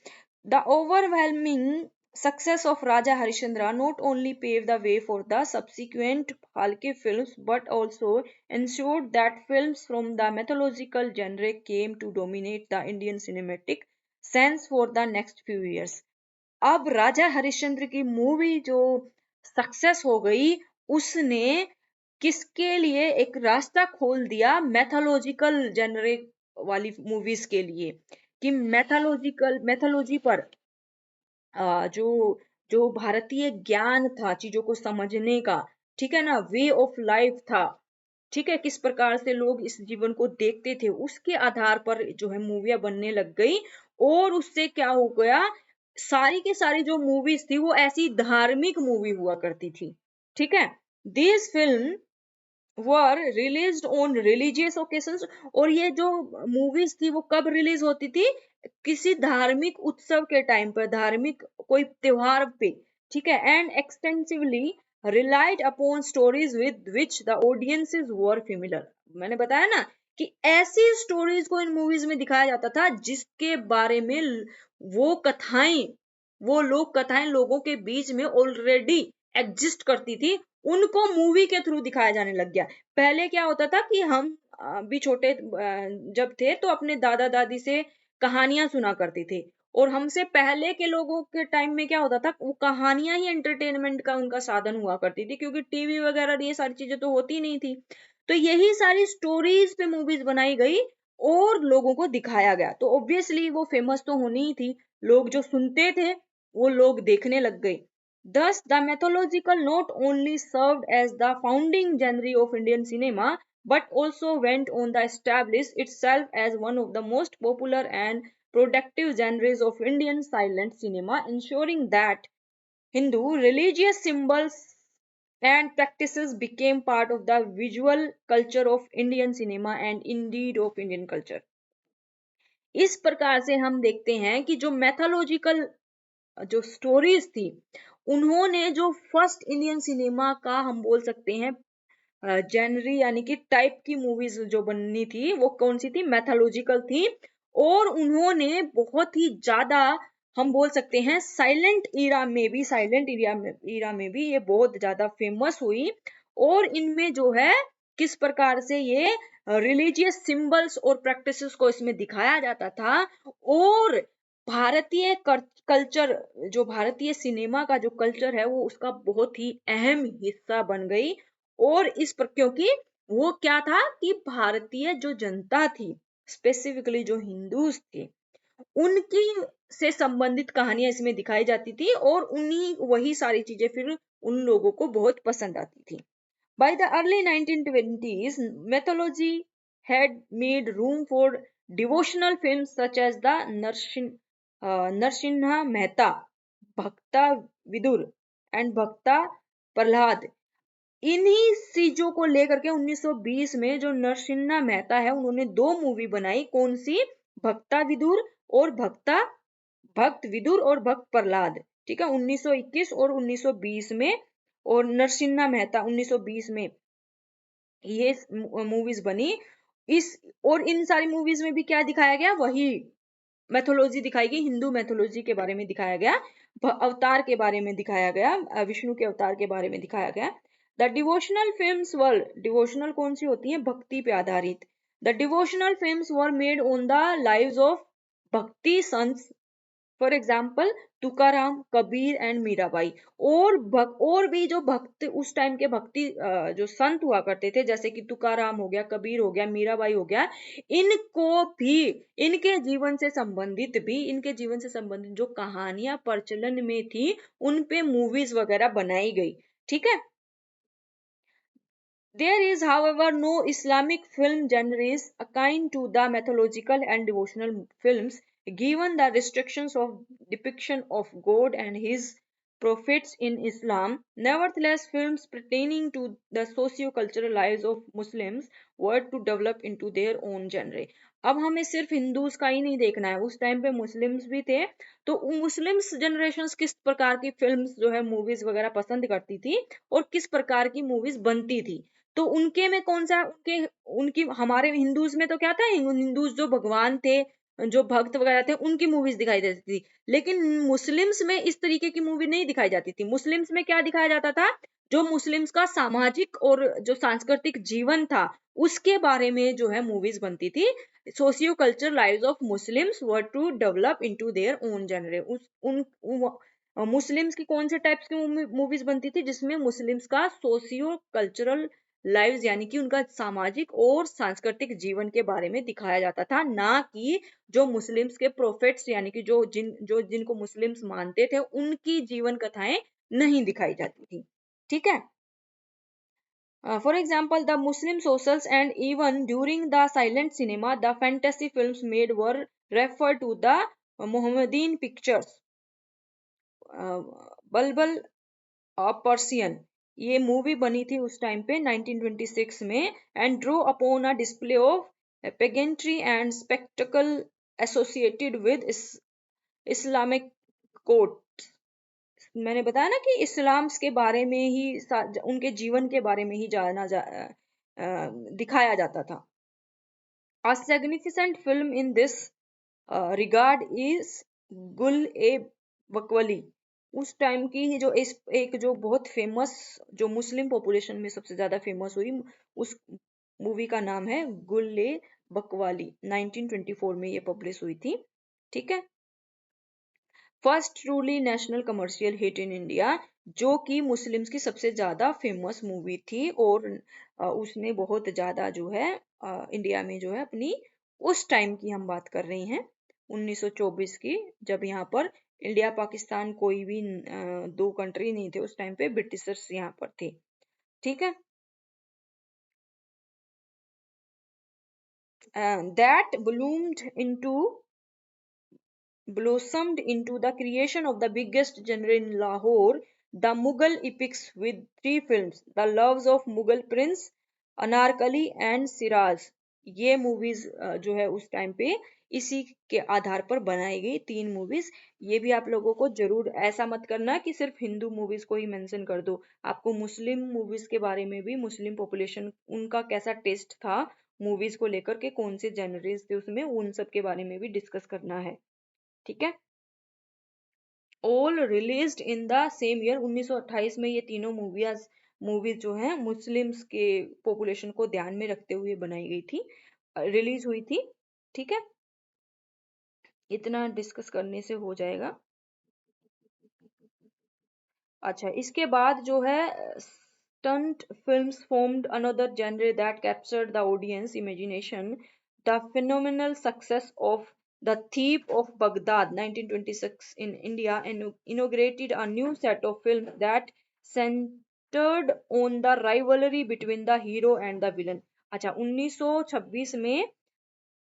The overwhelming success of Raja Harishchandra not only paved the way for the subsequent Phalke films but also ensured that films from the mythological genre came to dominate the Indian cinematic sense for the next few years। अब राजा हरिश्चंद्र की movie जो success हो गई, उसने किसके लिए एक रास्ता खोल दिया, मैथोलॉजिकल जेनरे वाली मूवीज के लिए, कि मैथोलॉजी पर जो जो भारतीय ज्ञान था चीजों को समझने का, ठीक है ना, वे ऑफ लाइफ था, ठीक है, किस प्रकार से लोग इस जीवन को देखते थे, उसके आधार पर जो है मूवियां बनने लग गई। और उससे क्या हो गया, सारी की सारी जो मूवीज थी वो ऐसी धार्मिक मूवी हुआ करती थी। ठीक है, this film were released on religious occasions. और ये जो मूवीज थी वो कब रिलीज होती थी, किसी धार्मिक उत्सव के टाइम पर, धार्मिक कोई त्योहार पे। ठीक है, and extensively relied upon stories with which the audiences were familiar. मैंने बताया ना कि ऐसी स्टोरीज को इन मूवीज में दिखाया जाता था जिसके बारे में वो कथाएं, वो लोक कथाएं लोगों के बीच में ऑलरेडी एग्जिस्ट करती थी, उनको मूवी के थ्रू दिखाया जाने लग गया। पहले क्या होता था कि हम भी छोटे जब थे तो अपने दादा दादी से कहानियां सुना करते थे, और हमसे पहले के लोगों के टाइम में क्या होता था, वो कहानियां ही एंटरटेनमेंट का उनका साधन हुआ करती थी, क्योंकि टीवी वगैरह ये सारी चीजें तो होती नहीं थी। तो यही सारी स्टोरीज पे मूवीज बनाई गई और लोगों को दिखाया गया, तो ऑब्वियसली वो फेमस तो होनी ही थी, लोग जो सुनते थे वो लोग देखने लग गए। Thus, the mythological not only served as the founding genre of Indian cinema, but also went on to establish itself as one of the most popular and productive genres of Indian silent cinema, ensuring that Hindu religious symbols and practices became part of the visual culture of Indian cinema and indeed of Indian culture। इस प्रकार से हम देखते हैं कि जो mythological जो stories थी, उन्होंने जो फर्स्ट इंडियन सिनेमा का हम बोल सकते हैं जेनरी यानी कि टाइप की मूवीज जो बननी थी वो कौन सी थी, मैथोलॉजिकल थी। और उन्होंने बहुत ही ज्यादा हम बोल सकते हैं साइलेंट ईरा में भी ये बहुत ज्यादा फेमस हुई। और इनमें जो है किस प्रकार से ये रिलीजियस सिंबल्स और प्रैक्टिसेस को इसमें दिखाया जाता था। और भारतीय कल्चर, जो भारतीय सिनेमा का जो कल्चर है वो उसका बहुत ही अहम हिस्सा बन गई। और इस पर क्योंकि वो क्या था कि भारतीय जो जनता थी, स्पेसिफिकली जो हिंदूज थे, उनकी से संबंधित कहानियां इसमें दिखाई जाती थी और उन्हीं वही सारी चीजें फिर उन लोगों को बहुत पसंद आती थी। By the early 1920s, mythology had made room for devotional films such as the Narsimha Mehta, Bhakta Vidur and Bhakta Prahlad। इन्हीं चीजों को लेकर के 1920 में जो नरसिन्हा मेहता है उन्होंने दो मूवी बनाई, कौन सी, भक्ता विदुर और भक्त विदुर और भक्त प्रहलाद। ठीक है, 1921 और 1920 में। और नरसिन्हा मेहता 1920 में ये मूवीज बनी। इस और इन सारी मूवीज में भी क्या दिखाया गया, वही मैथोलॉजी दिखाई गई, हिंदू मैथोलॉजी के बारे में दिखाया गया, अवतार के बारे में दिखाया गया, विष्णु के अवतार के बारे में दिखाया गया। The devotional films were, devotional कौन सी होती है, भक्ति पे आधारित। The devotional films were made on the lives of भक्ति संत, for example Tukaram, Kabir and Mirabai. और भी जो भक्त उस टाइम के भक्ति जो संत हुआ करते थे, जैसे कि तुकाराम हो गया, कबीर हो गया, मीराबाई हो गया, इनको भी इनके जीवन से संबंधित जो कहानियां प्रचलन में थी उन पे मूवीज वगैरह बनाई गई। ठीक है। There is, however, no Islamic film genres akin to the mythological and devotional films, given the restrictions of depiction of God and his prophets in Islam. Nevertheless, films pertaining to the socio-cultural lives of Muslims were to develop into their own genre. अब हमें सिर्फ Hindus का ही नहीं देखना है, उस time पे Muslims भी थे, तो मुस्लिम्स जनरेशन किस प्रकार की फिल्म्स जो है मूवीज वगैरह पसंद करती थी और किस प्रकार की मूवीज बनती थी। तो उनके में कौन सा उनकी हमारे हिंदूज में तो क्या था, हिंदूज जो भगवान थे, जो भक्त वगैरह थे, उनकी मूवीज दिखाई जाती थी। लेकिन मुस्लिम्स में इस तरीके की मूवी नहीं दिखाई जाती थी। मुस्लिम्स में क्या दिखाया जाता था, जो मुस्लिम्स का सामाजिक और जो सांस्कृतिक जीवन था उसके बारे में जो है मूवीज बनती थी। Socio culture lives of Muslims were to develop into their own genre. Muslims की कौन से टाइप्स की मूवीज बनती थी, जिसमें मुस्लिम्स का सोशियो कल्चरल लाइव्स यानी कि उनका सामाजिक और सांस्कृतिक जीवन के बारे में दिखाया जाता था, ना कि जो मुस्लिम्स के प्रोफेट्स यानी कि जिनको मुस्लिम्स मानते थे उनकी जीवन कथाएं नहीं दिखाई जाती थी। ठीक है। For example, the Muslim socials and even during the silent cinema, the fantasy films made were referred to the Mohammedan pictures. Bulbul Persian, ये मूवी बनी थी उस टाइम पे 1926 में, and drew upon a display of pageantry and spectacle associated with Islamic code. मैंने बताया ना कि इस्लाम्स के बारे में ही उनके जीवन के बारे में ही दिखाया जाता था। A significant film in this regard is गुल ए बकवली। उस टाइम की एक जो बहुत फेमस, जो मुस्लिम पॉपुलेशन में सबसे ज्यादा फेमस हुई, उस मूवी का नाम है गुल ए बकवाली। 1924 में ये पब्लिश हुई थी। ठीक है। First truly national commercial hit in India, जो कि मुस्लिम्स की सबसे ज्यादा फेमस मूवी थी और उसने बहुत ज्यादा जो है इंडिया में जो है अपनी, उस टाइम की हम बात कर रही हैं 1924 की, जब यहाँ पर इंडिया पाकिस्तान कोई भी दो कंट्री नहीं थे उस टाइम पे, ब्रिटिशर्स यहाँ पर थे। ठीक है। That blossomed into the creation of the biggest genre in Lahore, the Mughal epics, with three films, The Loves of Mughal Prince, Anarkali and Siraz। ये मूवीज जो है उस टाइम पे इसी के आधार पर बनाई गई 3 मूवीज। ये भी आप लोगों को जरूर ऐसा मत करना कि सिर्फ हिंदू मूवीज को ही मेंशन कर दो, आपको मुस्लिम मूवीज के बारे में भी, मुस्लिम पॉपुलेशन उनका कैसा टेस्ट था मूवीज को लेकर के, कौन से जेनरीज थे उसमें, उन सब के बारे में भी डिस्कस करना है। ठीक है, all released in the same year. 1928 में ये तीनों मूवीज जो हैं मुस्लिम्स के पॉपुलेशन को ध्यान में रखते हुए बनाई गई थी, रिलीज हुई थी। ठीक है, इतना डिस्कस करने से हो जाएगा। अच्छा, इसके बाद जो है stunt films formed another genre that captured the audience imagination. The phenomenal success of The Thief of Baghdad 1926 in India inaugurated a new set of films that centered on the rivalry between the hero and the villain. अच्छा, 1926 में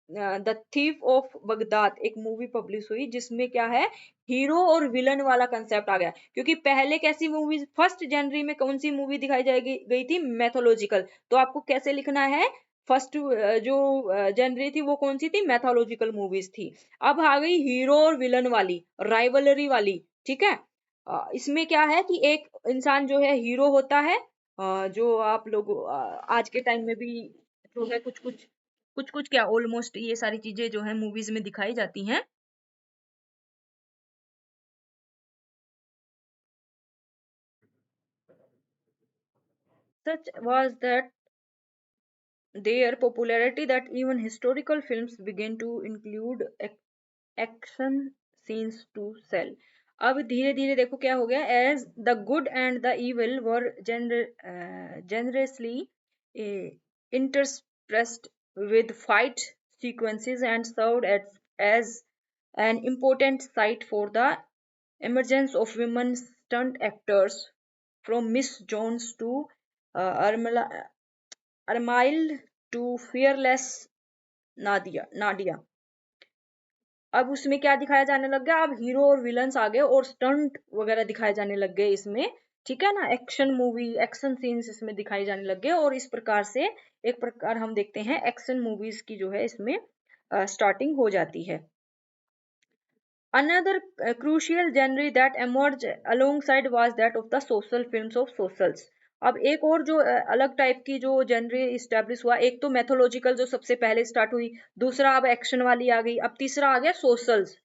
the thief of Baghdad एक movie publish हुई जिसमें क्या है, hero और villain वाला concept आ गया। क्योंकि पहले कैसी मूवी, फर्स्ट जनवरी में कौन सी मूवी दिखाई जाएगी गई थी, मैथोलॉजिकल। तो आपको कैसे लिखना है, फर्स्ट जो जनवरी थी वो कौन सी थी, मैथोलॉजिकल मूवीज थी। अब आ गई हीरो और विलन वाली, राइवलरी वाली। ठीक है, इसमें क्या है कि एक इंसान जो है हीरो होता है, जो आप लोग आज के टाइम में भी जो है कुछ कुछ क्या ऑलमोस्ट ये सारी चीजें जो है मूवीज में दिखाई जाती हैं। Such was that their popularity that even historical films began to include action scenes to sell. अब धीरे धीरे देखो क्या हो गया, as the good and the evil were generously interspersed with fight sequences and served as an important site for the emergence of women stunt actors, from Miss Jones to Armile to fearless Nadia. अब उसमें क्या दिखाया जाने लग गया, अब hero और villains आ गए और स्टंट वगैरह दिखाए जाने लग गए इसमें। ठीक है ना, एक्शन मूवी, एक्शन सीन्स इसमें दिखाए जाने लग गए, और इस प्रकार से एक प्रकार हम देखते हैं एक्शन मूवीज की जो है इसमें स्टार्टिंग हो जाती है। Another crucial genre that emerged alongside was that of the social films of socials. अब एक और जो अलग टाइप की जो जेनरे इस्टेब्लिश हुआ, एक तो मैथोलॉजिकल जो सबसे पहले स्टार्ट हुई, दूसरा अब एक्शन वाली आ गई, अब तीसरा आ गया socials.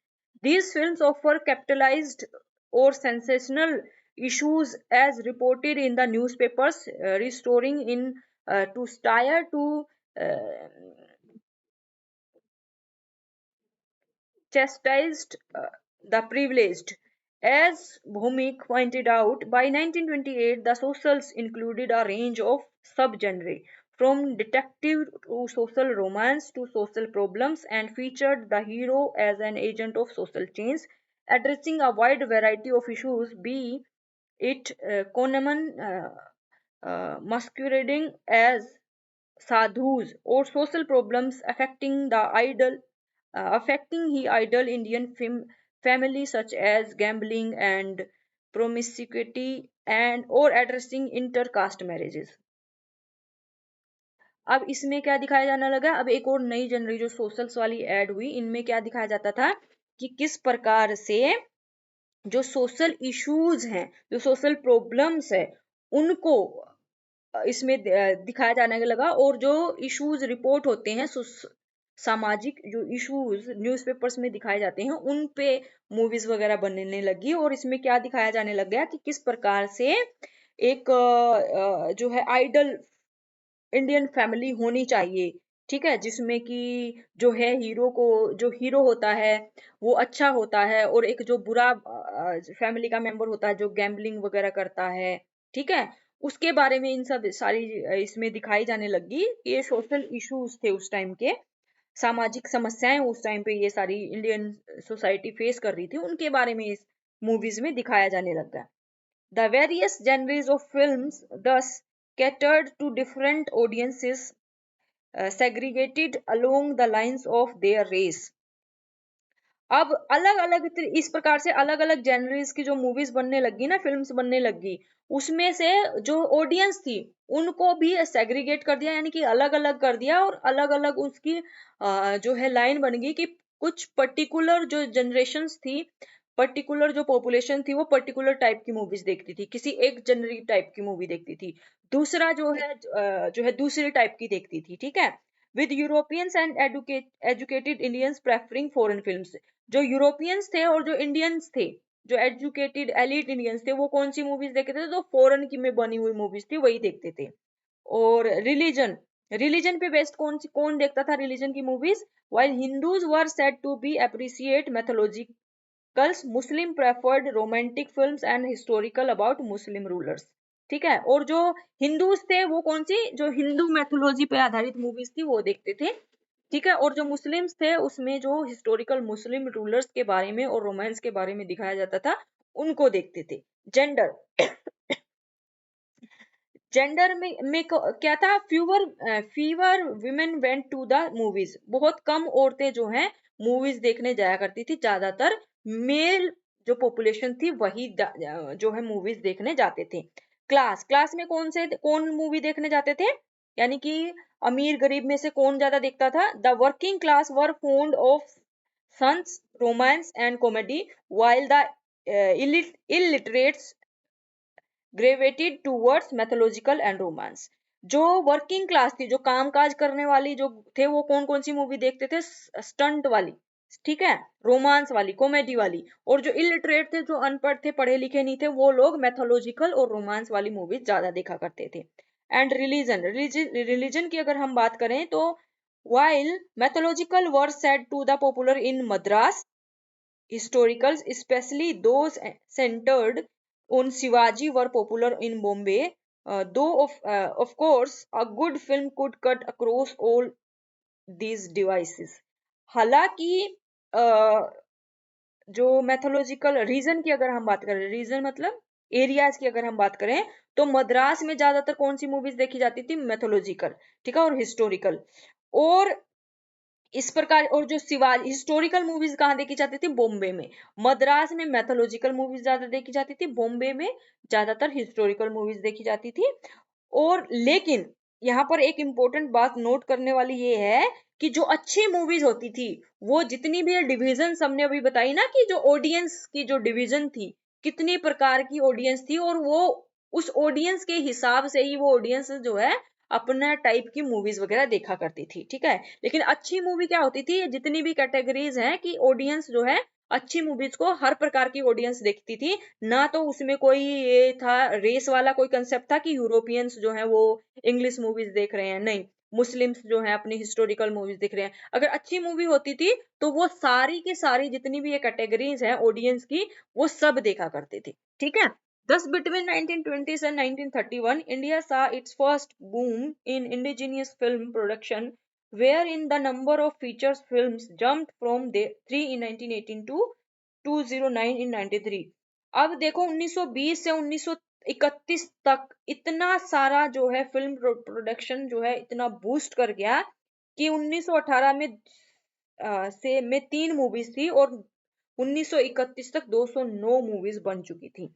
These films offer capitalized or sensational issues as reported in the newspapers, restoring in to style to uh, chastised the privileged. As Bhumik pointed out, by 1928 the socials included a range of subgenres, from detective to social romance to social problems, and featured the hero as an agent of social change, addressing a wide variety of issues, be it Kahneman masquerading as sadhus or social problems affecting the ideal Indian family, such as gambling and promiscuity, and or addressing intercaste marriages. अब इसमें क्या दिखाया जाने लगा, अब एक और नई जनरी जो सोशल्स वाली ऐड हुई, इनमें क्या दिखाया जाता था कि किस प्रकार से जो सोशल इश्यूज हैं, जो सोशल प्रॉब्लम्स है, उनको इसमें दिखाया जाने लगा, और जो इश्यूज रिपोर्ट होते हैं, सामाजिक जो इश्यूज न्यूज़पेपर्स में दिखाए जाते हैं, उन पे मूवीज वगैरह बनने लगी। और इसमें क्या दिखाया जाने लग गया कि किस प्रकार से एक जो है आइडल इंडियन फैमिली होनी चाहिए। ठीक है, जिसमें कि जो है हीरो को, जो हीरो होता है वो अच्छा होता है, और एक जो बुरा फैमिली का मेंबर होता है जो गैम्बलिंग वगैरह करता है। ठीक है, उसके बारे में इन सब सारी इसमें दिखाई जाने लगी। ये सोशल इश्यूज थे उस टाइम के, सामाजिक समस्याएं उस टाइम पे ये सारी इंडियन सोसाइटी फेस कर रही थी, उनके बारे में इस मूवीज में दिखाया जाने लगा। The various genres of films thus catered to different audiences, segregated along the lines of their race. अब अलग अलग इस प्रकार से अलग अलग जेनरीज की जो मूवीज बनने लगी ना, फिल्म्स बनने लगी, उसमें से जो ऑडियंस थी उनको भी सेग्रीगेट कर दिया, यानी कि अलग अलग कर दिया, और अलग अलग उसकी जो है लाइन बन गई कि कुछ पर्टिकुलर जो जनरेशन्स थी, पर्टिकुलर जो पॉपुलेशन थी, वो पर्टिकुलर टाइप की मूवीज देखती थी, किसी एक जनरी टाइप की मूवी देखती थी, दूसरा जो है दूसरी टाइप की देखती थी, ठीक है। With Europeans and educated Indians preferring foreign films, जो यूरोपियंस थे और जो इंडियंस थे, जो एजुकेटेड एलिट इंडियंस थे, वो कौन सी मूवीज देखते थे, तो फॉरेन की में बनी हुई मूवीज थी वही देखते थे। और रिलीजन, रिलीजन पे बेस्ड कौन देखता था रिलीजन की movies, while Hindus were said to be appreciate mythologicals, Muslim preferred romantic films and historical about Muslim rulers, ठीक है। और जो हिंदूज थे वो कौन सी, जो हिंदू मैथोलॉजी पे आधारित मूवीज थी वो देखते थे, ठीक है। और जो मुस्लिम्स थे उसमें जो हिस्टोरिकल मुस्लिम रूलर्स के बारे में और रोमांस के बारे में दिखाया जाता था उनको देखते थे। जेंडर, क्या था, fewer women went to the movies, बहुत कम औरतें जो हैं मूवीज देखने जाया करती थी, ज्यादातर मेल जो पॉपुलेशन थी वही जो है मूवीज देखने जाते थे। क्लास में कौन मूवी देखने जाते थे, यानी कि अमीर गरीब में से कौन ज्यादा देखता था, the working class were fond of stunts romance and comedy, while the illiterates gravitated towards mythological and romance. जो वर्किंग क्लास थी, जो कामकाज करने वाली जो थे, वो कौन कौन सी मूवी देखते थे, स्टंट वाली, ठीक है, रोमांस वाली, कॉमेडी वाली। और जो इलिटरेट थे, जो अनपढ़ थे, पढ़े लिखे नहीं थे, वो लोग मैथोलॉजिकल और रोमांस वाली मूवीज ज्यादा देखा करते थे। एंड रिलीजन की अगर हम बात करें तो while mythological were said to the popular in Madras, historicals, especially those centered on Shivaji, were popular in Bombay. Of course, a good film could cut across all these devices. हालांकि जो mythological reason की अगर हम बात करें, reason मतलब areas की अगर हम बात करें, तो मद्रास में ज्यादातर कौन सी मूवीज देखी जाती थी, मैथोलॉजिकल, ठीक है, और हिस्टोरिकल। और इस प्रकार, और जो शिवाजी हिस्टोरिकल मूवीज कहाँ देखी जाती थी, बॉम्बे में। मद्रास में मैथोलॉजिकल मूवीज ज्यादा देखी जाती थी, बॉम्बे में ज्यादातर हिस्टोरिकल मूवीज देखी जाती थी। और लेकिन यहाँ पर एक इंपॉर्टेंट बात नोट करने वाली ये है कि जो अच्छी मूवीज होती थी, वो जितनी भी डिवीजन हमने अभी बताई ना, कि जो ऑडियंस की जो डिवीजन थी, कितनी प्रकार की ऑडियंस थी, और वो उस ऑडियंस के हिसाब से ही वो ऑडियंस जो है अपना टाइप की मूवीज वगैरह देखा करती थी, ठीक है। लेकिन अच्छी मूवी क्या होती थी, जितनी भी कैटेगरीज हैं कि ऑडियंस जो है अच्छी मूवीज को हर प्रकार की ऑडियंस देखती थी, ना तो उसमें कोई ये था रेस वाला कोई कंसेप्ट था कि यूरोपियंस जो है वो इंग्लिश मूवीज देख रहे हैं, नहीं, मुस्लिम्स जो है अपनी हिस्टोरिकल मूवीज देख रहे हैं। अगर अच्छी मूवी होती थी तो वो सारी की सारी जितनी भी ये कैटेगरीज है ऑडियंस की, वो सब देखा करती थी, ठीक है। Thus, between 1920s and 1931, India saw its first boom in indigenous film production, wherein the number of feature films jumped from 3 in 1918 to 209 in 93। अब देखो 1920 से 1931 तक इतना सारा जो है फिल्म प्रोडक्शन जो है इतना बूस्ट कर गया कि 1918 में में 3 मूवीज थी, और 1931 तक 209 मूवीज बन चुकी थी,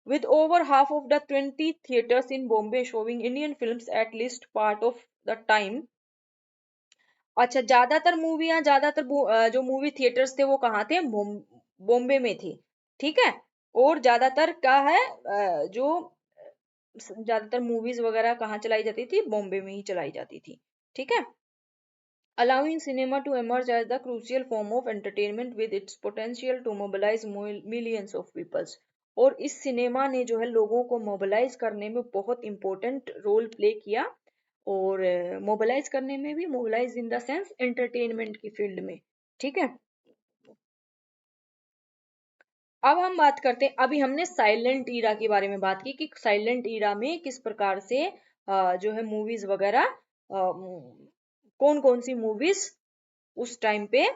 with over half of the 20 theaters in Bombay showing Indian films at least part of the time। अच्छा, ज्यादातर मूवियां, जो मूवी थिएटर्स थे वो कहाँ थे, बॉम्बे में थे, ठीक है। और ज्यादातर क्या है, जो ज्यादातर मूवीज वगैरह कहाँ चलाई जाती थी, बॉम्बे में ही चलाई जाती थी, ठीक है। allowing cinema to emerge as the crucial form of entertainment with its potential to mobilize millions of peoples। और इस सिनेमा ने जो है लोगों को मोबिलाइज करने में बहुत इंपॉर्टेंट रोल प्ले किया, और मोबिलाइज करने में भी, mobilize in the sense entertainment की फील्ड में, ठीक है। अब हम बात करते हैं, अभी हमने साइलेंट ईरा के बारे में बात की कि साइलेंट ईरा में किस प्रकार से जो है मूवीज वगैरह, कौन कौन सी मूवीज उस टाइम पे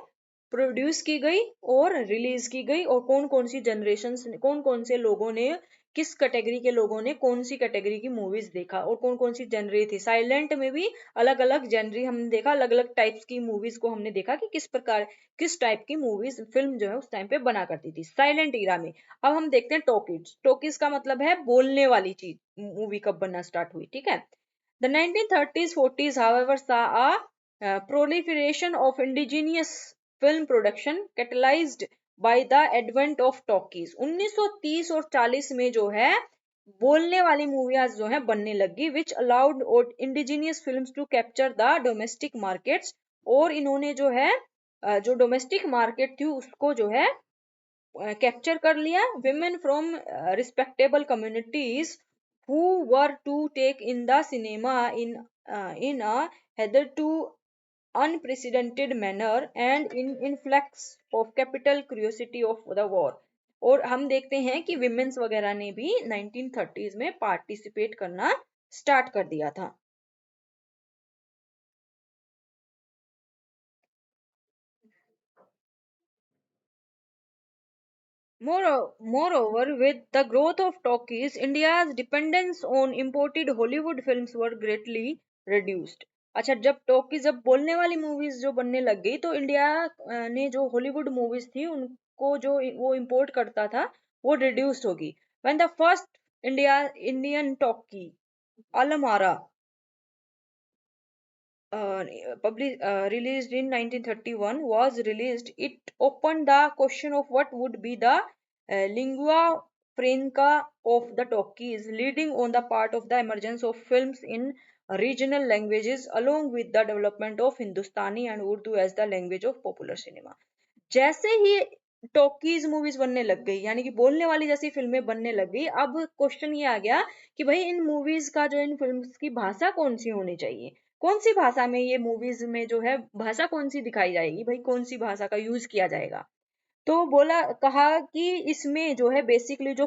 प्रोड्यूस की गई और रिलीज की गई, और कौन कौन सी जनरेशन, कौन कौन से लोगों ने, किस कैटेगरी के लोगों ने कौन सी कैटेगरी की मूवीज देखा, और कौन कौन सी जनरे थी। साइलेंट में भी अलग अलग जनरी हमने देखा, अलग अलग टाइप्स की मूवीज को हमने देखा कि किस प्रकार, किस टाइप की मूवीज फिल्म जो है उस टाइम पे बना करती थी साइलेंट ईरा में। अब हम देखते हैं टॉकीज। टॉकीज का मतलब है बोलने वाली चीज, मूवी कब बनना स्टार्ट हुई, ठीक है। The 1930s 40s, however, saw a proliferation of indigenous film production catalyzed by the advent of talkies। 1930 और 40 में जो है बोलने वाली मूवीज जो है बनने लगी, which allowed indigenous films to capture the domestic markets. और इन्होंने जो है जो डोमेस्टिक मार्केट थी उसको जो है कैप्चर कर लिया। women from respectable communities who were to take in the cinema in a hitherto unprecedented manner and in influx of capital curiosity of the war। और हम देखते हैं कि विमेन्स वगैरह ने भी 1930s में पार्टिसिपेट करना स्टार्ट कर दिया था। Moreover, with the growth of talkies, India's dependence on imported Hollywood films were greatly reduced। अच्छा, जब टॉकीज जब बोलने वाली मूवीज जो बनने लग गई तो इंडिया ने जो हॉलीवुड मूवीज थी उनको जो वो इंपोर्ट करता था वो रिड्यूस्ड होगी। When the first Indian talkie Alamara released in 1931 was released, it opened the question of what would be the lingua franca of the talkies, leading on the part of the emergence of films in regional languages along with the development of Hindustani and Urdu as the language of popular cinema। जैसे ही talkies movies बनने लग गई यानी कि बोलने वाली जैसी फिल्में बनने लग गई, अब क्वेश्चन ये आ गया कि भाई इन मूवीज का जो इन फिल्म्स की भाषा कौन सी होनी चाहिए, कौन सी भाषा में ये मूवीज में जो है भाषा कौन सी दिखाई जाएगी, भाई कौन सी भाषा का यूज किया जाएगा। तो बोला कहा कि इसमें जो है बेसिकली जो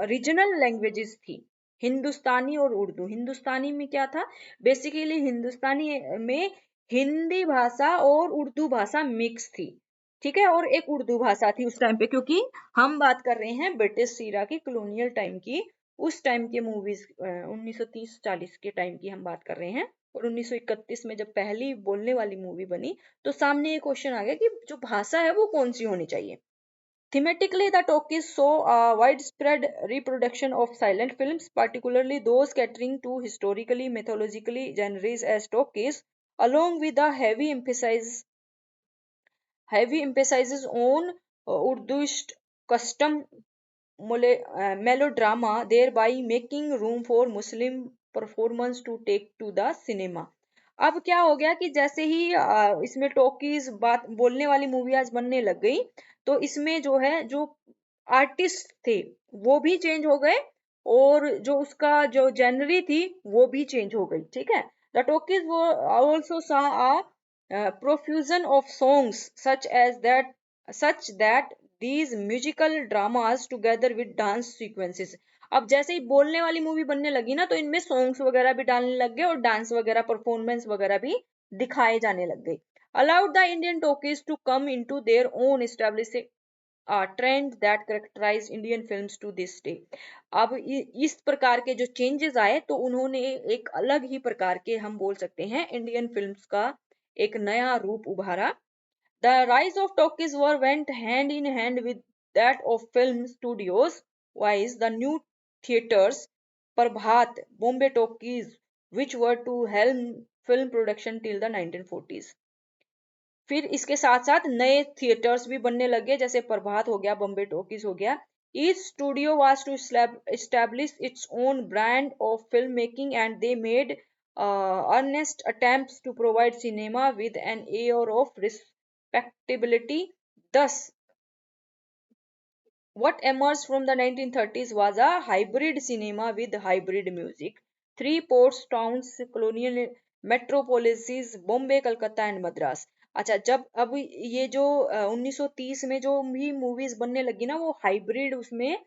रीजनल लैंग्वेजेस थी हिंदुस्तानी और उर्दू। हिंदुस्तानी में क्या था, बेसिकली हिंदुस्तानी में हिंदी भाषा और उर्दू भाषा मिक्स थी, ठीक है, और एक उर्दू भाषा थी उस टाइम पे, क्योंकि हम बात कर रहे हैं ब्रिटिश सीरा की कॉलोनियल टाइम की, उस टाइम के मूवीज 1930-40 के टाइम की हम बात कर रहे हैं। और 1931 में जब पहली बोलने वाली मूवी बनी तो सामने ये क्वेश्चन आ गया कि जो भाषा है वो कौन सी होनी चाहिए। Thematically, the talkies saw a widespread reproduction of silent films, particularly those catering to historically mythologically genres as talkies, along with a heavy emphasis on Urduist custom melodrama, thereby making room for Muslim performance to take to the cinema। अब क्या हो गया कि जैसे ही इसमें talkies बात बोलने वाली मूवी आज बनने लग गई तो इसमें जो है जो आर्टिस्ट थे वो भी चेंज हो गए और जो उसका जो जेनरी थी वो भी चेंज हो गई, ठीक है। द टॉकीज आल्सो सा profusion of songs such that these musical dramas together with dance sequences। अब जैसे ही बोलने वाली मूवी बनने लगी ना तो इनमें सॉन्ग्स वगैरह भी डालने लग गए और डांस वगैरह परफॉर्मेंस वगैरह भी दिखाए जाने लग गए। Allowed the Indian talkies to come into their own establishing trend that characterize Indian films to this day. अब इस प्रकार के जो चेंजेस आए तो उन्होंने एक अलग ही प्रकार के हम बोल सकते हैं इंडियन फिल्म्स का एक नया रूप उभारा। The rise of talkies were went hand in hand with that of film studios, wise the new theatres, Prabhat, Bombay Talkies, which were to helm film production till the 1940s। फिर इसके साथ साथ नए theatres भी बनने लगे जैसे प्रभात हो गया, बॉम्बे टॉकीज हो गया। Each studio was to establish its own brand of filmmaking and they made earnest attempts to provide cinema with an air of respectability। Thus, what emerged from the 1930s was a hybrid cinema with hybrid music। Three ports towns, colonial metropolises, Bombay, Calcutta and Madras। अच्छा, जब अब ये जो 1930 में जो भी movies बनने लगी ना वो हाइब्रिड उसमें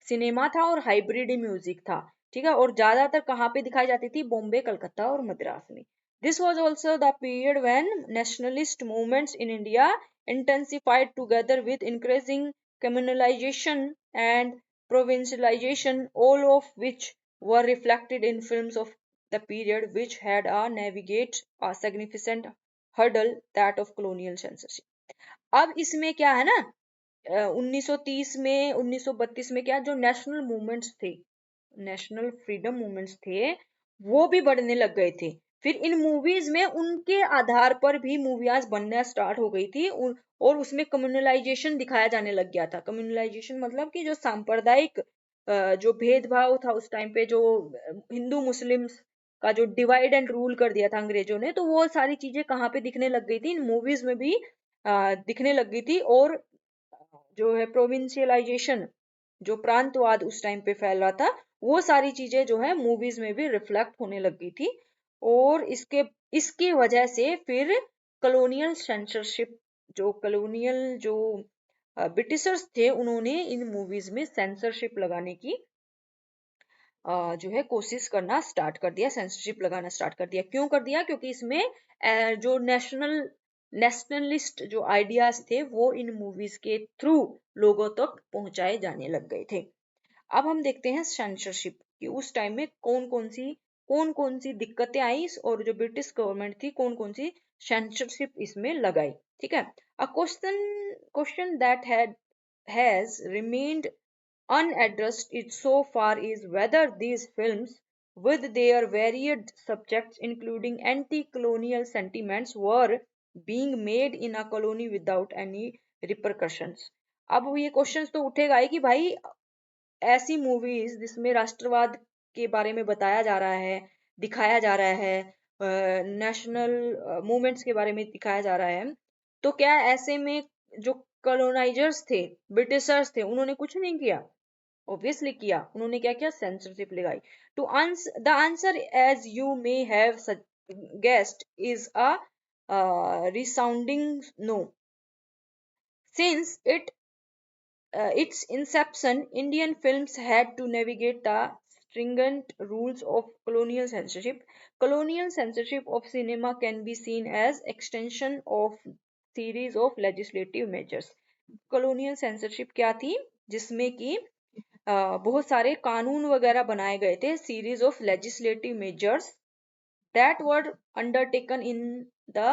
सिनेमा था और हाइब्रिड म्यूजिक था, ठीक है, और ज्यादातर कहाँ पे दिखाई जाती थी, बॉम्बे, कलकत्ता और मद्रास में। This was also the period when nationalist movements in India intensified together with increasing communalization and provincialization, all of which were reflected in films of the period which had a navigate a significant hurdle that of colonial censorship। अब इसमें क्या है ना 1930 में 1932 में क्या जो national movements थे, नेशनल फ्रीडम मूवमेंट्स थे वो भी बढ़ने लग गए थे। फिर इन मूवीज में उनके आधार पर भी मूवीज बनना स्टार्ट हो गई थी और उसमें कम्युनलाइजेशन दिखाया जाने लग गया था। कम्युनलाइजेशन मतलब कि जो सांप्रदायिक जो भेदभाव था उस टाइम पे, जो हिंदू मुस्लिम्स का जो डिवाइड एंड रूल कर दिया था अंग्रेजों ने, तो वो सारी चीजें कहाँ पे दिखने लग गई थी, इन मूवीज में भी दिखने लग गई थी। और जो है प्रोविंशियलाइजेशन, जो प्रांतवाद उस टाइम पे फैल रहा था, वो सारी चीजें जो है मूवीज में भी रिफ्लेक्ट होने लग गई थी। और इसकी वजह से फिर कॉलोनियल सेंसरशिप, जो कॉलोनियल जो ब्रिटिशर्स थे, उन्होंने इन मूवीज में सेंसरशिप लगाने की जो है कोशिश करना स्टार्ट कर दिया, सेंसरशिप लगाना स्टार्ट कर दिया। क्यों कर दिया? क्योंकि इसमें जो नेशनलिस्ट जो आइडियाज थे वो इन मूवीज के थ्रू लोगों तक पहुंचाए जाने लग गए थे। अब हम देखते हैं सेंसरशिप कि उस टाइम में कौन कौन सी दिक्कतें आई और जो ब्रिटिश गवर्नमेंट थी कौन कौन सी सेंसरशिप इसमें लगाई। ठीक है, a question that has remained unaddressed it so far is whether these films, with their varied subjects including anti-colonial sentiments, were being made in a colony without any repercussions। अब ये question तो उठेगा ही कि भाई ऐसी मूवीज जिसमें राष्ट्रवाद के बारे में बताया जा रहा है, दिखाया जा रहा है, नेशनल मूवमेंट्स के बारे में दिखाया जा रहा है, तो क्या ऐसे में जो कॉलोनाइजर्स थे, ब्रिटिशर्स थे, उन्होंने कुछ नहीं किया? ऑब्वियसली किया। उन्होंने क्या किया? सेंसरशिप लगाई। To the answer as you may have guessed is a resounding no. Since its inception, Indian films had to navigate the stringent rules of colonial censorship. Colonial censorship of cinema can be seen as extension of series of legislative measures. colonial censorship क्या थी? जिसमें कि बहुत सारे कानून वगैरह बनाए गए थे, series of legislative measures that were undertaken in the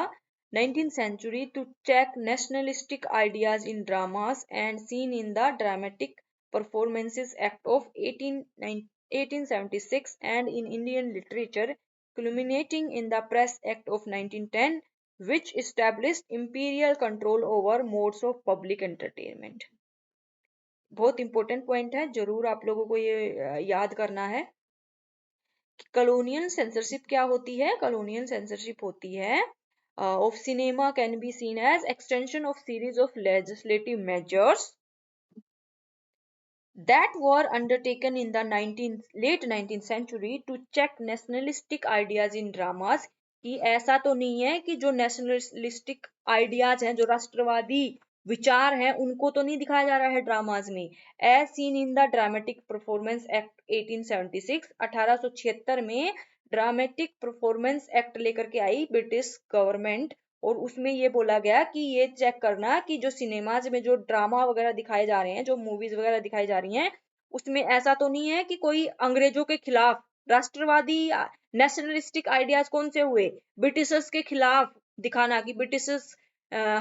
19th century to check nationalistic ideas in dramas and seen in the Dramatic Performances Act of 1876 and in Indian literature, culminating in the Press Act of 1910, which established imperial control over modes of public entertainment। बहुत important point है, जरूर आप लोगों को ये याद करना है कि कॉलोनियल सेंसरशिप क्या होती है। कॉलोनियल सेंसरशिप होती है of cinema can be seen as extension of series of legislative measures that were undertaken in the late 19th century to check nationalistic ideas in dramas। कि ऐसा तो नहीं है कि जो नेशनलिस्टिक आइडियाज हैं, जो राष्ट्रवादी विचार हैं, उनको तो नहीं दिखाया जा रहा है ड्रामाज में। As seen in the dramatic performance act 1876, 1876 में ड्रामेटिक परफॉर्मेंस एक्ट लेकर के आई ब्रिटिश गवर्नमेंट, और उसमें ये बोला गया कि ये चेक करना कि जो सिनेमाज में जो ड्रामा वगैरह दिखाए जा रहे हैं, जो मूवीज वगैरह दिखाई जा रही हैं, उसमें ऐसा तो नहीं है कि कोई अंग्रेजों के खिलाफ राष्ट्रवादी नेशनलिस्टिक आइडियाज कौन से हुए? ब्रिटिशर्स के खिलाफ दिखाना कि ब्रिटिशर्स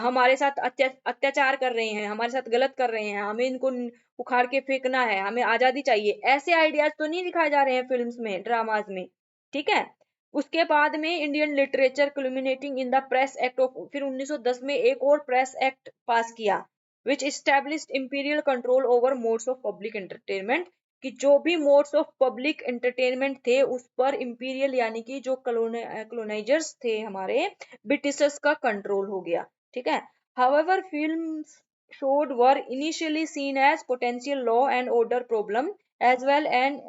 हमारे साथ अत्याचार कर रहे हैं, हमारे साथ गलत कर रहे हैं, हमें इनको उखाड़ के फेंकना है, हमें आजादी चाहिए, ऐसे आइडियाज तो नहीं दिखाए जा रहे हैं फिल्म्स में, ड्रामाज में। ठीक है, उसके बाद में Indian literature culminating in the press act of, फिर 1910 में एक और प्रेस एक्ट पास किया which established imperial control over modes of public entertainment, कि जो भी मोड्स ऑफ पब्लिक एंटरटेनमेंट थे उस पर इंपीरियल यानी कि जो कॉलोनाइजर्स थे हमारे, ब्रिटिशर्स का कंट्रोल हो गया। ठीक है, however films showed were initially seen as potential law and order problem as well and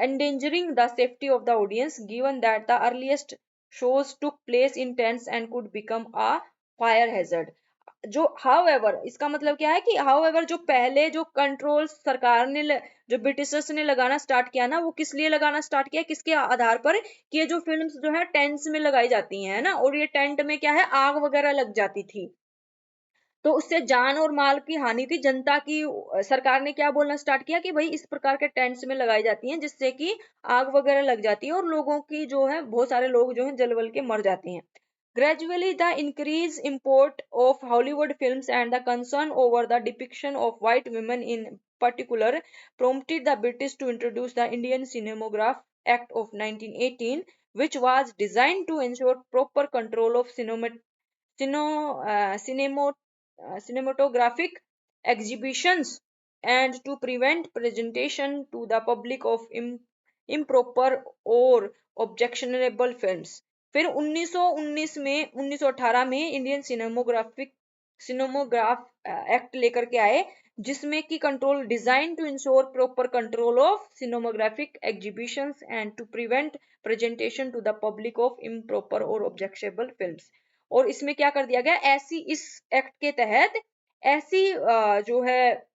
endangering the safety of the audience, given that the earliest shows took place in tents and could become a fire hazard। जो however, इसका मतलब क्या है कि however जो पहले जो control सरकार ने जो ब्रिटिशर्स ने लगाना स्टार्ट किया ना, वो किस लिए लगाना स्टार्ट किया, किसके आधार पर? कि ये जो फिल्म्स जो है टेंट्स में लगाई जाती हैं ना, और ये टेंट में क्या है, आग वगैरह लग जाती थी, तो उससे जान और माल की हानि थी जनता की। सरकार ने क्या बोलना स्टार्ट किया कि भाई इस प्रकार के टेंट्स में लगाई जाती हैं जिससे कि आग वगैरह लग जाती है और लोगों की जो है, बहुत सारे लोग जो है जलवल के मर जाते हैं। Gradually, the increased import of Hollywood films and the concern over the depiction of white women in particular prompted the British to introduce the Indian cinematograph Act of 1918, which was designed to ensure proper control of cinematographic exhibitions and to prevent presentation to the public of improper or objectionable films. फिर 1919 में 1918 में Indian सिनेमोग्राफ act लेकर के आए, जिसमें कि control designed to ensure proper control of cinematographic exhibitions and to prevent presentation to the public of improper और objectionable films. और इसमें क्या कर दिया गया, ऐसी इस एक्ट के तहत ऐसी जो है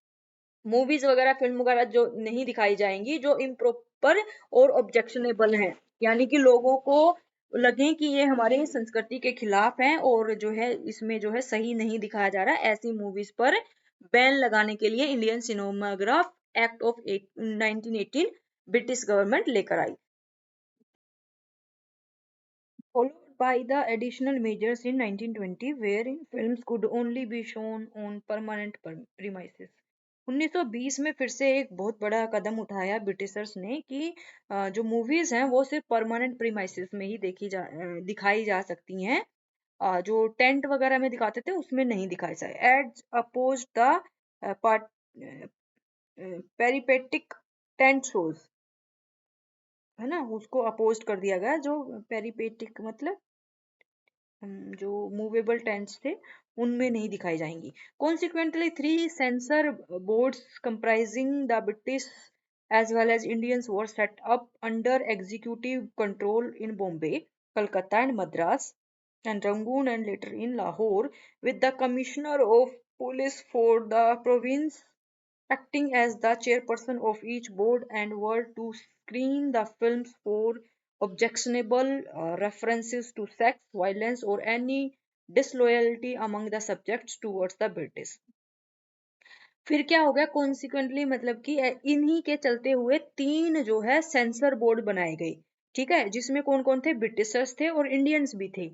मूवीज वगैरह फिल्म वगैरह जो नहीं दिखाई जाएंगी जो इम्प्रॉपर और ऑब्जेक्शनेबल हैं, यानी कि लोगों को लगे कि ये हमारे संस्कृति के खिलाफ हैं और जो है इसमें जो है सही नहीं दिखाया जा रहा, ऐसी मूवीज पर बैन लगाने के लिए Indian cinematograph act of 1918 British government लेकर आई, followed by the additional measures in 1920 wherein films could only be shown on permanent premises। 1920 में फिर से एक बहुत बड़ा कदम उठाया ब्रिटिशर्स ने कि जो मूवीज हैं वो सिर्फ परमानेंट प्रीमाइसेस में ही दिखाई जा सकती हैं, जो टेंट वगैरह में दिखाते थे उसमें नहीं दिखाई जाए। Adds oppose the peripatetic tent shows, है ना, उसको अपोज कर दिया गया, जो पेरिपेटिक मतलब जो मूवेबल टेंट्स थे उनमें नहीं दिखाई जाएंगी। Consequently 3 sensor boards comprising the British as well as Indians were set up under executive control in Bombay, Calcutta and Madras, and Rangoon and later in Lahore, with the Commissioner of Police for the province acting as the chairperson of each board and were to screen the films for objectionable references to sex, violence or any disloyalty among the subjects towards the British। फिर क्या हो गया, consequently मतलब कि इन्हीं के चलते हुए 3 जो है सेंसर बोर्ड बनाए गए, ठीक है, जिसमें कौन कौन थे, ब्रिटिशर्स थे और इंडियंस भी थे।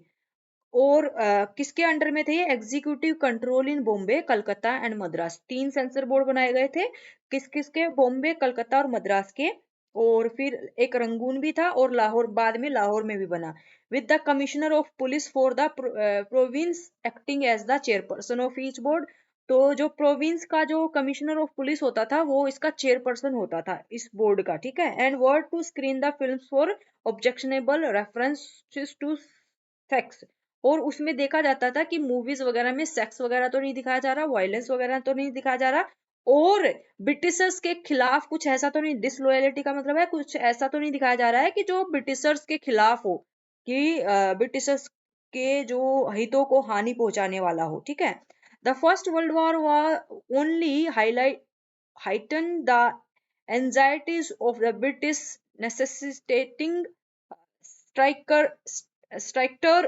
और किसके अंडर में थे ये, executive control in Bombay, Calcutta and Madras. 3 sensor board बनाए गए थे, किस किस के, बॉम्बे, कलकत्ता और मद्रास के। और फिर एक रंगून भी था और लाहौर, बाद में लाहौर में भी बना, with the commissioner of police for the province acting as the chairperson of each board. तो जो प्रोविंस का जो कमिश्नर ऑफ पुलिस होता था वो इसका चेयरपर्सन होता था इस बोर्ड का, ठीक है। And word to screen the films for objectionable references to sex, और उसमें देखा जाता था कि मूवीज वगैरह में सेक्स वगैरह तो नहीं दिखाया जा रहा, वायलेंस वगैरह तो नहीं दिखाया जा रहा, और ब्रिटिशर्स के खिलाफ कुछ ऐसा तो नहीं, डिसलॉयलिटी का मतलब है कुछ ऐसा तो नहीं दिखाया जा रहा है कि जो ब्रिटिशर्स के खिलाफ हो, कि ब्रिटिशर्स के जो हितों को हानि पहुंचाने वाला हो, ठीक है। The first world war only heightened the anxieties of the British, necessitating striker stricter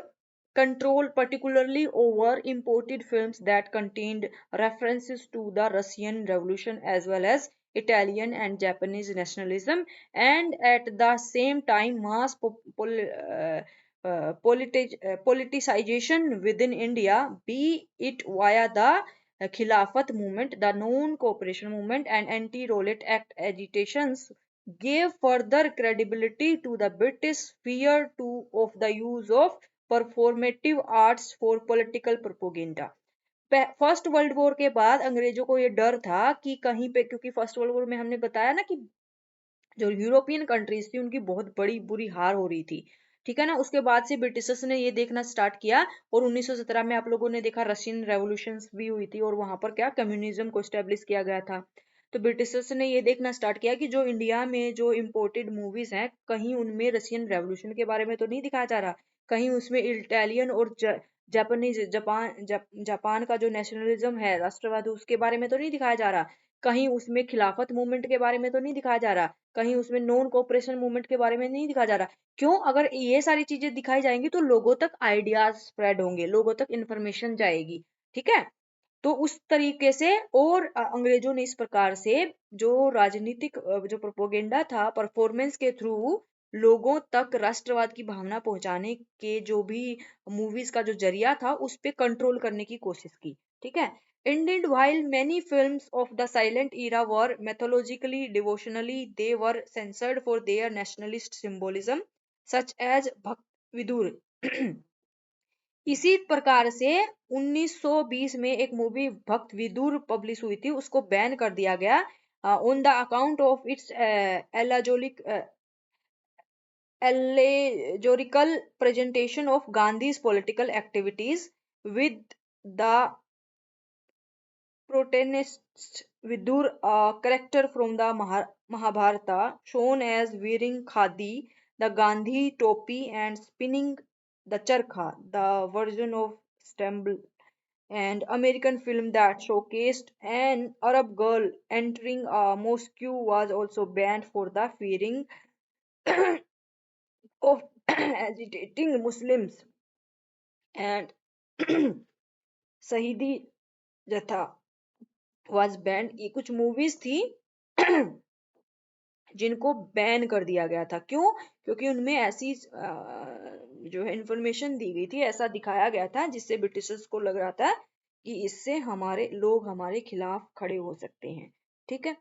control, particularly over imported films that contained references to the Russian Revolution as well as Italian and Japanese nationalism, and at the same time mass politicization within India, be it via the Khilafat movement, the non-cooperation movement, and anti-Rowlatt Act agitations, gave further credibility to the British fear of the use of performative arts for political propaganda। First world war के बाद अंग्रेजों को ये डर था कि कहीं पे, क्योंकि फर्स्ट वर्ल्ड वॉर में हमने बताया ना कि जो यूरोपियन कंट्रीज थी उनकी बहुत बड़ी बुरी हार हो रही थी, ठीक है ना। उसके बाद से ब्रिटिशर्स ने ये देखना स्टार्ट किया, और 1917 में आप लोगों ने देखा रशियन रेवोल्यूशन भी हुई थी और वहां पर क्या कम्युनिज्म को स्टेब्लिश किया गया था। तो ब्रिटिशर्स ने ये देखना स्टार्ट किया कि जो इंडिया में जो इम्पोर्टेड मूवीज हैं कहीं उनमें रशियन रेवोल्यूशन के बारे में तो नहीं दिखाया जा रहा, कहीं उसमें इटालियन और जापानीज जापान का जो नेशनलिज्म है, राष्ट्रवाद, उसके बारे में तो नहीं दिखाया जा रहा, कहीं उसमें खिलाफत मूवमेंट के बारे में तो नहीं दिखाया जा रहा, कहीं उसमें नॉन कोऑपरेशन मूवमेंट के बारे में नहीं दिखाया जा रहा। क्यों? अगर ये सारी चीजें दिखाई जाएंगी तो लोगों तक आइडियाज स्प्रेड होंगे, लोगों तक इंफॉर्मेशन जाएगी, ठीक है। तो उस तरीके से, और अंग्रेजों ने इस प्रकार से जो राजनीतिक जो प्रोपोगेंडा था परफॉर्मेंस के थ्रू लोगों तक राष्ट्रवाद की भावना पहुंचाने के जो भी मूवीज का जो जरिया था उस पे कंट्रोल करने की कोशिश की, ठीक है। Indeed, while many films of the silent era were mythologically devotionally, they were censored for their nationalist symbolism, such as Bhakt Vidur. इसी प्रकार से 1920 में एक मूवी भक्त विदुर पब्लिश हुई थी, उसको बैन कर दिया गया on the account of its allegorical presentation of Gandhi's political activities, with the protagonist Vidur, a character from the Mahabharata, shown as wearing khadi, the Gandhi topi, and spinning the charkha, the version of stumble. And American film that showcased an Arab girl entering a mosque was also banned for the fearing of agitating Muslims. And Sahidi Jatha was banned. ये कुछ movies थी जिनको ban कर दिया गया था। क्यों? क्योंकि उनमें ऐसी जो है इंफॉर्मेशन दी गई थी, ऐसा दिखाया गया था जिससे ब्रिटिशर्स को लग रहा था कि इससे हमारे लोग हमारे खिलाफ खड़े हो सकते हैं। ठीक है।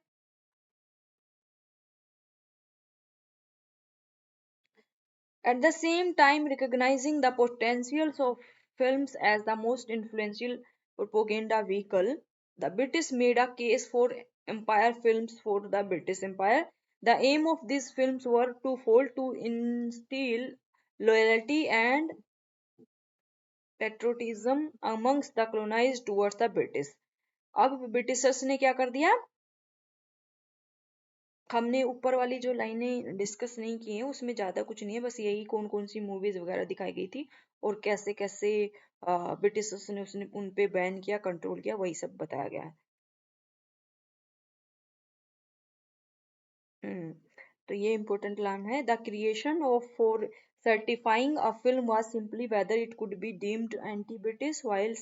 At the same time, recognizing the potentials of films as the most influential propaganda vehicle, the British made a case for empire films for the British Empire. The aim of these films were twofold: to instill loyalty and patriotism amongst the colonized towards the British. अब Britishers ने क्या कर दिया? हमने ऊपर वाली जो लाइनें डिस्कस नहीं की हैं उसमें ज्यादा कुछ नहीं है, बस यही कौन कौन सी मूवीज वगैरह दिखाई गई थी और कैसे कैसे ब्रिटिशर्स ने उसने उन पे बैन किया, कंट्रोल किया, वही सब बताया गया है। तो ये इंपॉर्टेंट लाइन है। The creation of for certifying a film was simply whether it could be deemed anti British, while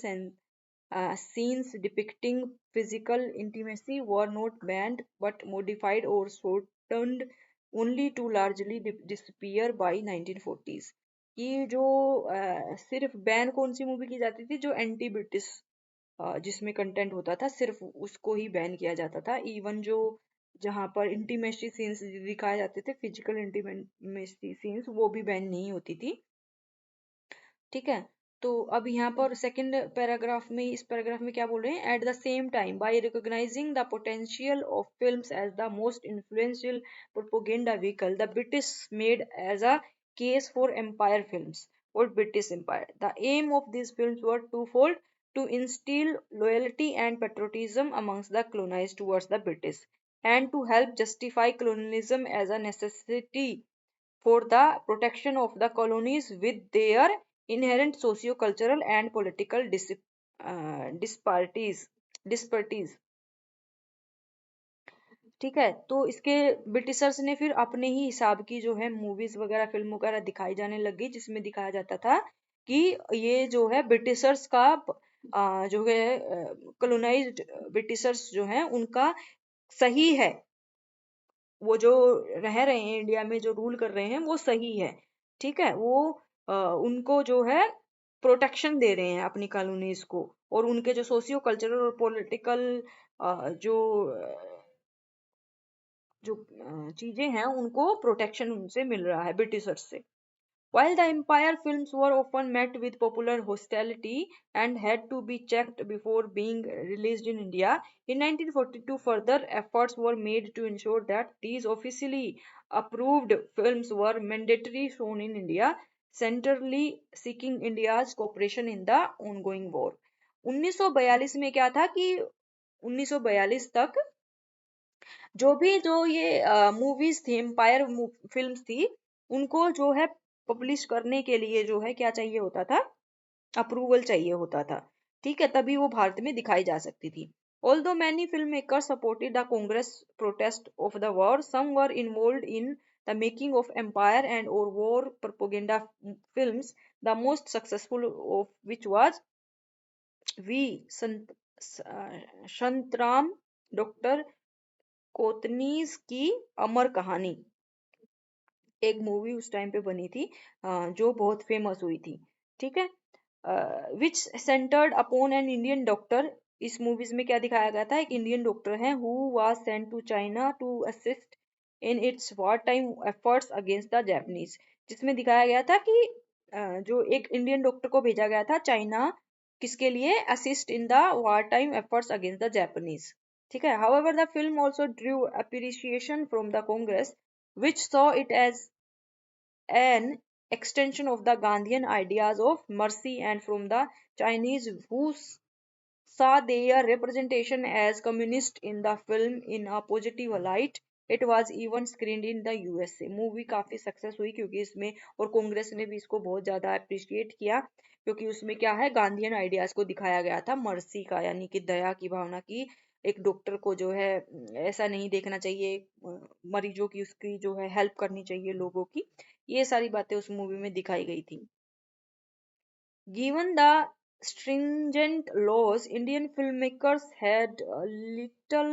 scenes depicting physical intimacy were not banned but modified or shortened only to largely disappear by 1940s। ये जो सिर्फ ban कौन सी movie की जाती थी? जो anti British जिसमें content होता था सिर्फ उसको ही बैन किया जाता था। इवन जो जहां पर इंटीमेसी सीन्स दिखाए जाते थे, फिजिकल इंटीमेसी सीन्स, वो भी बैन नहीं होती थी। ठीक है। तो अब यहाँ पर सेकंड पैराग्राफ में, इस पैराग्राफ में क्या बोल रहे हैं? At the same time, by recognising the potential of films as the most influential propaganda vehicle, the British made as a case for empire films और British empire. The aim of this films were two fold: to instill loyalty and patriotism amongst the colonized towards the British, and to help justify colonialism as a necessity for the protection of the colonies with their inherent socio-cultural and political disparities। ठीक है। तो इसके Britishers ने फिर अपने ही हिसाब की जो है मूवीज वगैरह, फिल्म वगैरह दिखाई जाने लगी, जिसमें दिखाया जाता था कि ये जो है ब्रिटिशर्स का जो है कॉलोनाइज्ड ब्रिटिशर्स जो है उनका सही है, वो जो रह रहे हैं इंडिया में, जो रूल कर रहे हैं, वो सही है। ठीक है। वो उनको जो है प्रोटेक्शन दे रहे हैं अपनी कॉलोनीज को, और उनके जो सोशियो कल्चरल और पॉलिटिकल जो जो चीजें हैं उनको प्रोटेक्शन उनसे मिल रहा है, ब्रिटिशर्स से। While the Empire films were often met with popular hostility and had to be checked before being released in India, in 1942 further efforts were made to ensure that these officially approved films were mandatory shown in India, centrally seeking India's cooperation in the ongoing war। 1942 में क्या था कि 1942 तक जो ये movies थी, empire films थी, उनको जो है पब्लिश करने के लिए जो है क्या चाहिए होता था? अप्रूवल चाहिए होता था। ठीक है। तभी वो भारत में दिखाई जा सकती थी। Although many filmmakers supported the Congress protest of the war, some were involved in the making of empire and or war propaganda films, the most successful of which was V. Shantram, Dr. कोतनीस की अमर कहानी, एक movie उस time पे बनी थी जो बहुत famous हुई थी। ठीक है। Which centred upon an Indian doctor इस मूवीज में क्या दिखाया गया था, एक इंडियन डॉक्टर है who was sent to China to assist in its war time efforts against the Japanese, जिसमें दिखाया गया था कि जो एक इंडियन डॉक्टर को भेजा गया था चाइना, किसके लिए, assist in the war time efforts against the Japanese. ठीक है, however the film also Drew appreciation from the Congress which saw it as an extension of the Gandhian ideas of mercy, and from the Chinese who saw their representation as communist in the film in a positive light. It was even screened in the USA. Movie काफी success हुई क्योंकि इसमें, और कांग्रेस ने भी इसको बहुत ज्यादा अप्रिशिएट किया क्योंकि उसमें क्या है, गांधीयन आइडियाज को दिखाया गया था, मर्सी का यानी कि दया की भावना की। एक डॉक्टर को जो है ऐसा नहीं देखना चाहिए, मरीजों की उसकी जो है हेल्प करनी चाहिए लोगों की, ये सारी बातें उस मूवी में दिखाई गई थी। Given the stringent laws, Indian filmmakers had little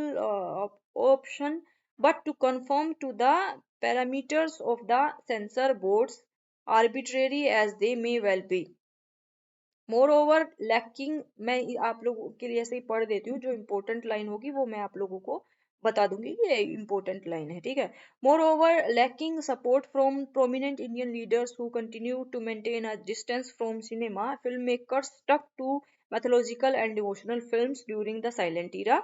option but to conform to the parameters of the censor boards, arbitrary as they may well be. More over lacking, मैं आप लोगों के लिए ऐसे ही पढ़ देती हूँ, जो इम्पोर्टेंट लाइन होगी वो मैं आप लोगों को बता दूंगी कि ये इम्पोर्टेंट लाइन है, ठीक है। Moreover lacking support from prominent Indian leaders who continue to maintain a distance from cinema, film makers stuck to mythological and devotional films during the silent era.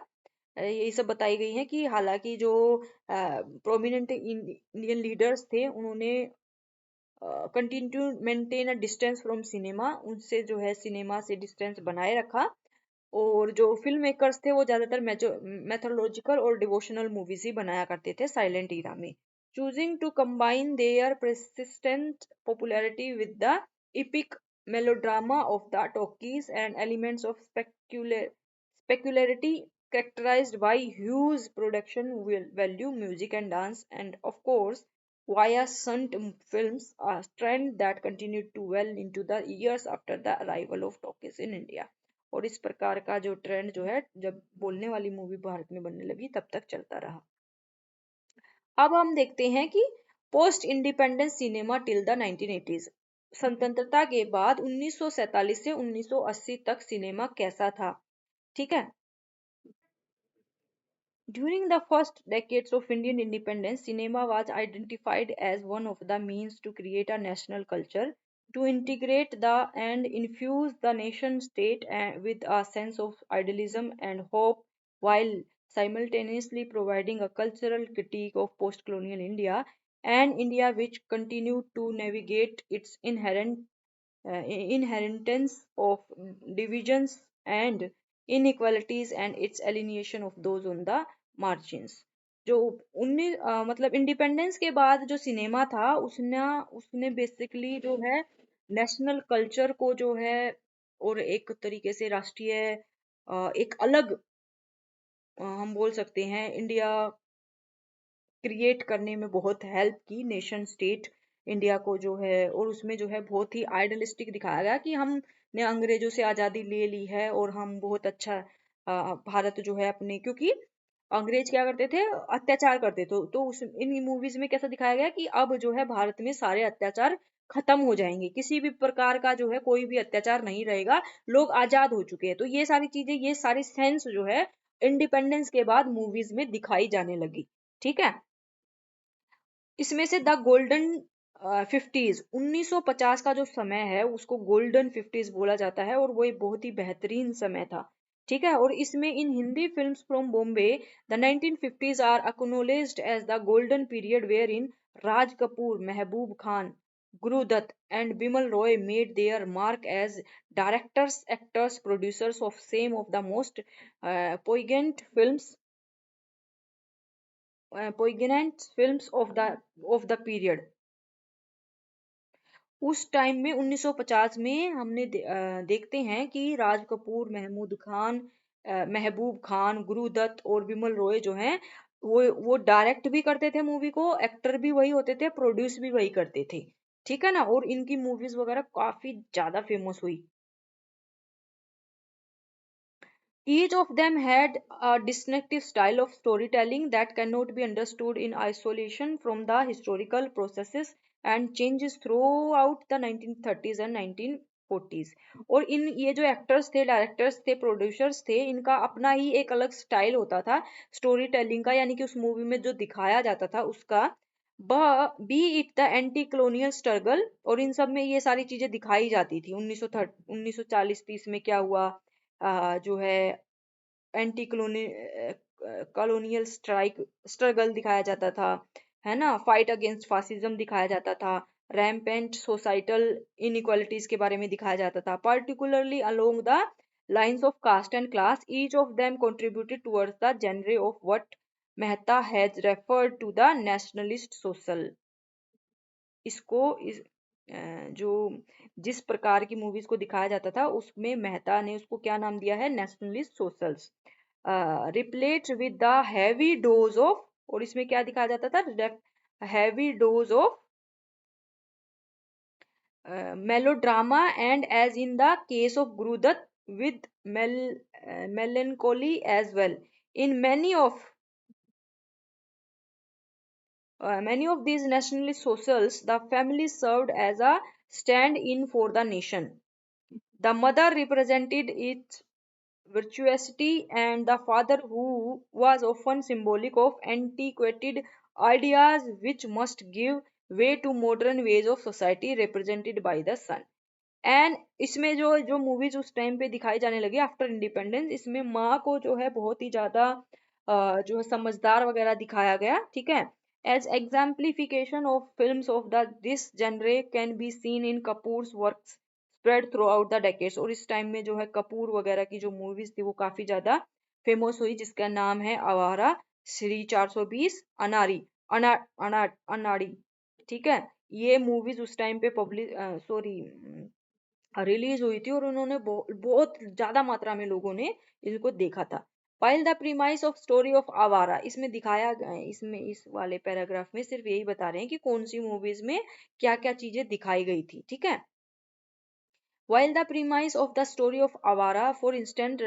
ये सब बताई गई है कि हालांकि जो प्रोमिनेंट इंडियन लीडर्स थे उन्होंने continue to maintain a distance from cinema, उनसे जो है सिनेमा से डिस्टेंस बनाए रखा, और जो फिल्म मेकर्स थे वो ज्यादातर मैथोलॉजिकल और डिवोशनल मूवीज ही बनाया करते थे साइलेंट ईरा में, choosing to combine their persistent popularity with the epic melodrama of the talkies and elements of specularity characterized by huge production value, music and dance, and of course via stunt films, a trend that continued to well into the years after the arrival of talkies in India। और इस प्रकार का जो trend जो है, जब बोलने वाली मूवी भारत में बनने लगी तब तक चलता रहा। अब हम देखते हैं कि post independence cinema till the 1980s, स्वतंत्रता के बाद 1947 से 1980 तक सिनेमा कैसा था। ठीक है, during the first decades of Indian independence, cinema was identified as one of the means to create a national culture, to integrate the and infuse the nation state with a sense of idealism and hope, while simultaneously providing a cultural critique of post-colonial India, and India which continued to navigate its inheritance of divisions and inequalities and its alienation of those on the margins। जो मतलब independence के बाद जो cinema था, उसने उसने basically जो है नेशनल कल्चर को जो है, और एक तरीके से राष्ट्रीय एक अलग हम बोल सकते हैं इंडिया क्रिएट करने में बहुत हेल्प की, नेशन स्टेट इंडिया को जो है, और उसमें जो है बहुत ही आइडलिस्टिक दिखाया गया कि हमने अंग्रेजों से आज़ादी ले ली है और हम बहुत अच्छा भारत जो है अपने, क्योंकि अंग्रेज क्या करते थे, अत्याचार करते थे, तो उस इन मूवीज में कैसा दिखाया गया कि अब जो है भारत में सारे अत्याचार खत्म हो जाएंगे, किसी भी प्रकार का जो है कोई भी अत्याचार नहीं रहेगा, लोग आजाद हो चुके हैं। तो ये सारी चीजें, ये सारी सेंस जो है इंडिपेंडेंस के बाद मूवीज में दिखाई जाने लगी। ठीक है, इसमें से द गोल्डन 50s, 1950 का जो समय है उसको गोल्डन 50s बोला जाता है, और वो एक बहुत ही बेहतरीन समय था। ठीक है, और इसमें in Hindi films from Bombay the 1950s are acknowledged as the golden period wherein Raj Kapoor, Mehboob Khan, Guru Dutt and Bimal Roy made their mark as directors, actors, producers of same of the most poignant films of the period। उस time में 1950 में हमने देखते हैं कि राज कपूर, महबूब खान, गुरुदत्त और बिमल रॉय जो हैं वो डायरेक्ट भी करते थे मूवी को, एक्टर भी वही होते थे, प्रोड्यूस भी वही करते थे। ठीक है ना, और इनकी मूवीज वगैरह काफी ज्यादा फेमस हुई। Each of them had a distinctive style of storytelling that cannot be understood in isolation from the historical processes and changes throughout the 1930s and 19 40s। और इन ये जो एक्टर्स थे, डायरेक्टर्स थे, प्रोड्यूसर्स थे, इनका अपना ही एक अलग स्टाइल होता था स्टोरी टेलिंग का, यानी कि उस मूवी में जो दिखाया जाता था उसका, B it the anti colonial struggle, और इन सब में ये सारी चीजें दिखाई जाती थी। 1940-30 में क्या हुआ, जो है एंटी कॉलोनियल स्ट्रगल दिखाया जाता था, है ना, फाइट अगेंस्ट फासिज्म दिखाया जाता था, रैम्पेंट सोसाइटल इनइक्वालिटीज के बारे में दिखाया जाता था, particularly along the lines of caste and class, each of them contributed towards the genre of what Mehta has referred to the nationalist social. इसको इस जो जिस प्रकार की मूवीज को दिखाया जाता था उसमें मेहता ने उसको क्या नाम दिया है, nationalist socials, repellent with the heavy dose of, और इसमें क्या दिखाया जाता था, heavy dose of melodrama, and as in the case of Gurudat, with melancholy as well. In many of these nationalist socials, the family served as a stand-in for the nation. The mother represented its virtuosity, and the father, who was often symbolic of antiquated ideas which must give way to modern ways of society, represented by the son. And इसमें जो जो movies उस time पे दिखाई जाने लगी after independence, इसमें माँ को जो है बहुत ही ज्यादा जो है समझदार वगैरह दिखाया गया, ठीक है। As exemplification of films of the this genre can be seen in Kapoor's works spread throughout the decades. और इस टाइम में जो है कपूर वगैरह की जो मूवीज थी वो काफी ज्यादा फेमस हुई, जिसका नाम है आवारा, श्री 420, अनारी, अनाड़ी, ठीक है। ये मूवीज उस टाइम पे पब्लिक सॉरी रिलीज हुई थी, और उन्होंने बहुत ज्यादा मात्रा में लोगों ने इसको देखा था। While the premise of story of आवारा, इसमें दिखाया गया है, इसमें इस वाले पैराग्राफ में सिर्फ यही बता रहे हैं कि कौन सी मूवीज में क्या क्या चीजें दिखाई गई थी, ठीक है। While the premise of the story of Avara, for instance,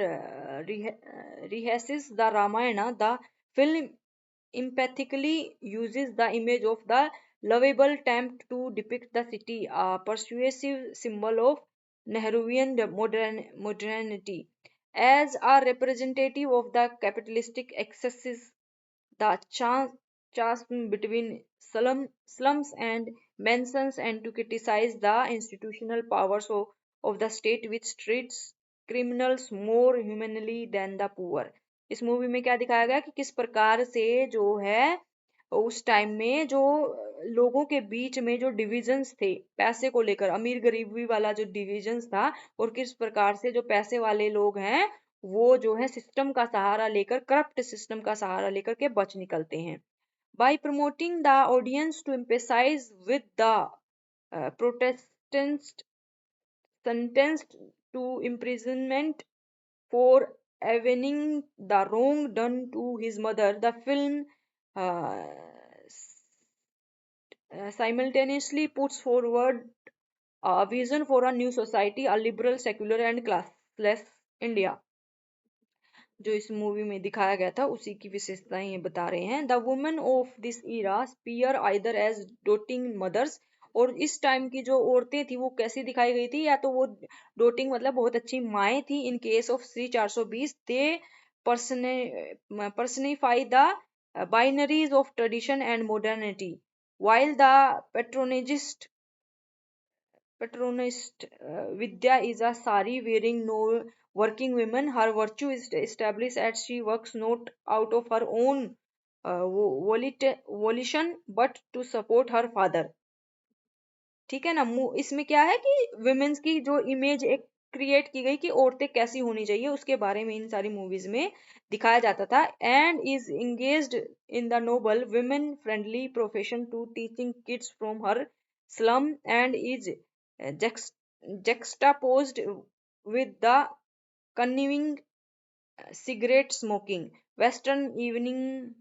rehashes the Ramayana, the film empathically uses the image of the lovable temp to depict the city, a persuasive symbol of Nehruvian modernity. As a representative of the capitalistic excesses, the chasm between slums and mansions, and to criticize the institutional powers of the state which treats criminals more humanely than the poor। इस movie में क्या दिखाया गया कि किस प्रकार से जो है उस टाइम में जो लोगों के बीच में जो डिविजन्स थे पैसे को लेकर, अमीर गरीबी वाला जो डिविजन्स था, और किस प्रकार से जो पैसे वाले लोग हैं वो जो है सिस्टम का सहारा लेकर, करप्ट सिस्टम का सहारा लेकर के बच निकलते हैं। By promoting the audience to empathize with the Protestants sentenced to imprisonment for avenging the wrong done to his mother, the film uh, simultaneously puts forward a vision for a new society, a liberal, secular, and classless India। जो इस movie में दिखाया गया था उसी की विशेषताएं ये बता रहे हैं। The women of this era appear either as doting mothers, और इस टाइम की जो औरतें थी वो कैसी दिखाई गई थी, या तो वो डोटिंग मतलब बहुत अच्छी माएँ थी। In case of Shri 420 they personify the binaries of tradition and modernity, while the patronist Vidya is a sari wearing no working woman. Her virtue is established as she works not out of her own volition but to support her father। ठीक है ना, इसमें क्या है कि women's की जो image एक क्रिएट की गई कि औरतें कैसी होनी चाहिए, उसके बारे में इन सारी मूवीज में दिखाया जाता था। And is engaged in the noble women friendly profession to teaching kids from her slum, and is juxtaposed with the cunning cigarette smoking, western evening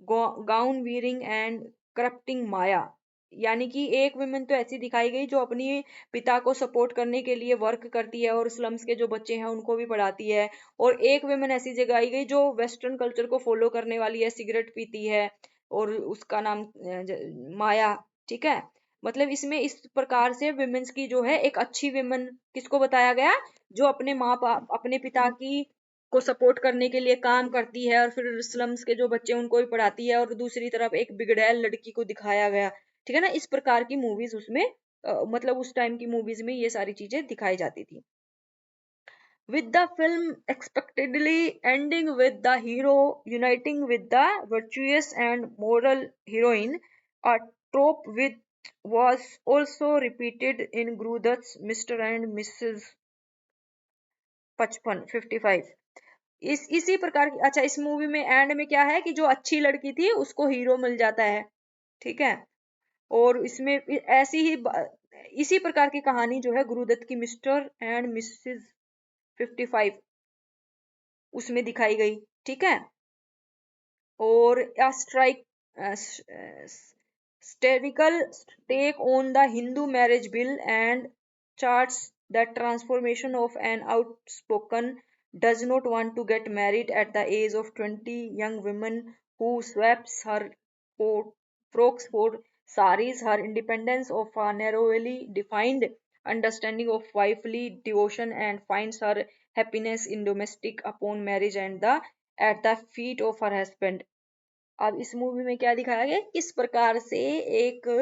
gown wearing and corrupting माया। यानी कि एक वुमेन तो ऐसी दिखाई गई जो अपनी पिता को सपोर्ट करने के लिए वर्क करती है और स्लम्स के जो बच्चे हैं उनको भी पढ़ाती है, और एक वुमेन ऐसी जगाई गई जो वेस्टर्न कल्चर को फॉलो करने वाली है, सिगरेट पीती है, और उसका नाम माया, ठीक है। मतलब इसमें इस प्रकार से विमेन्स की जो है एक अच्छी विमेन किसको बताया गया, जो अपने माँ बाप अपने पिता की को सपोर्ट करने के लिए काम करती है और फिर स्लम्स के जो बच्चे उनको भी पढ़ाती है, और दूसरी तरफ एक बिगड़ैल लड़की को दिखाया गया। ठीक है ना, इस प्रकार की मूवीज उसमें मतलब उस टाइम की मूवीज में ये सारी चीजें दिखाई जाती थी। With the film expectedly ending with the hero uniting with the virtuous and moral heroine, a trope which was also repeated in Grudat's Mr. and Mrs. 55 इसी प्रकार की। अच्छा, इस मूवी में एंड में क्या है कि जो अच्छी लड़की थी उसको हीरो मिल जाता है। ठीक है, और इसमें ऐसी ही इसी प्रकार की कहानी जो है गुरुदत्त की मिस्टर एंड मिसेस 55 उसमें दिखाई गई। ठीक है, और strike satirical take on the Hindu marriage bill and charts that transformation of an outspoken does not want to get married at the age of 20 young women who swaps her frocks for saris, her independence of a narrowly defined understanding of wifely devotion, and finds her happiness in domestic upon marriage and the at the feet of her husband। अब इस movie में क्या दिखाया गया, किस प्रकार से एक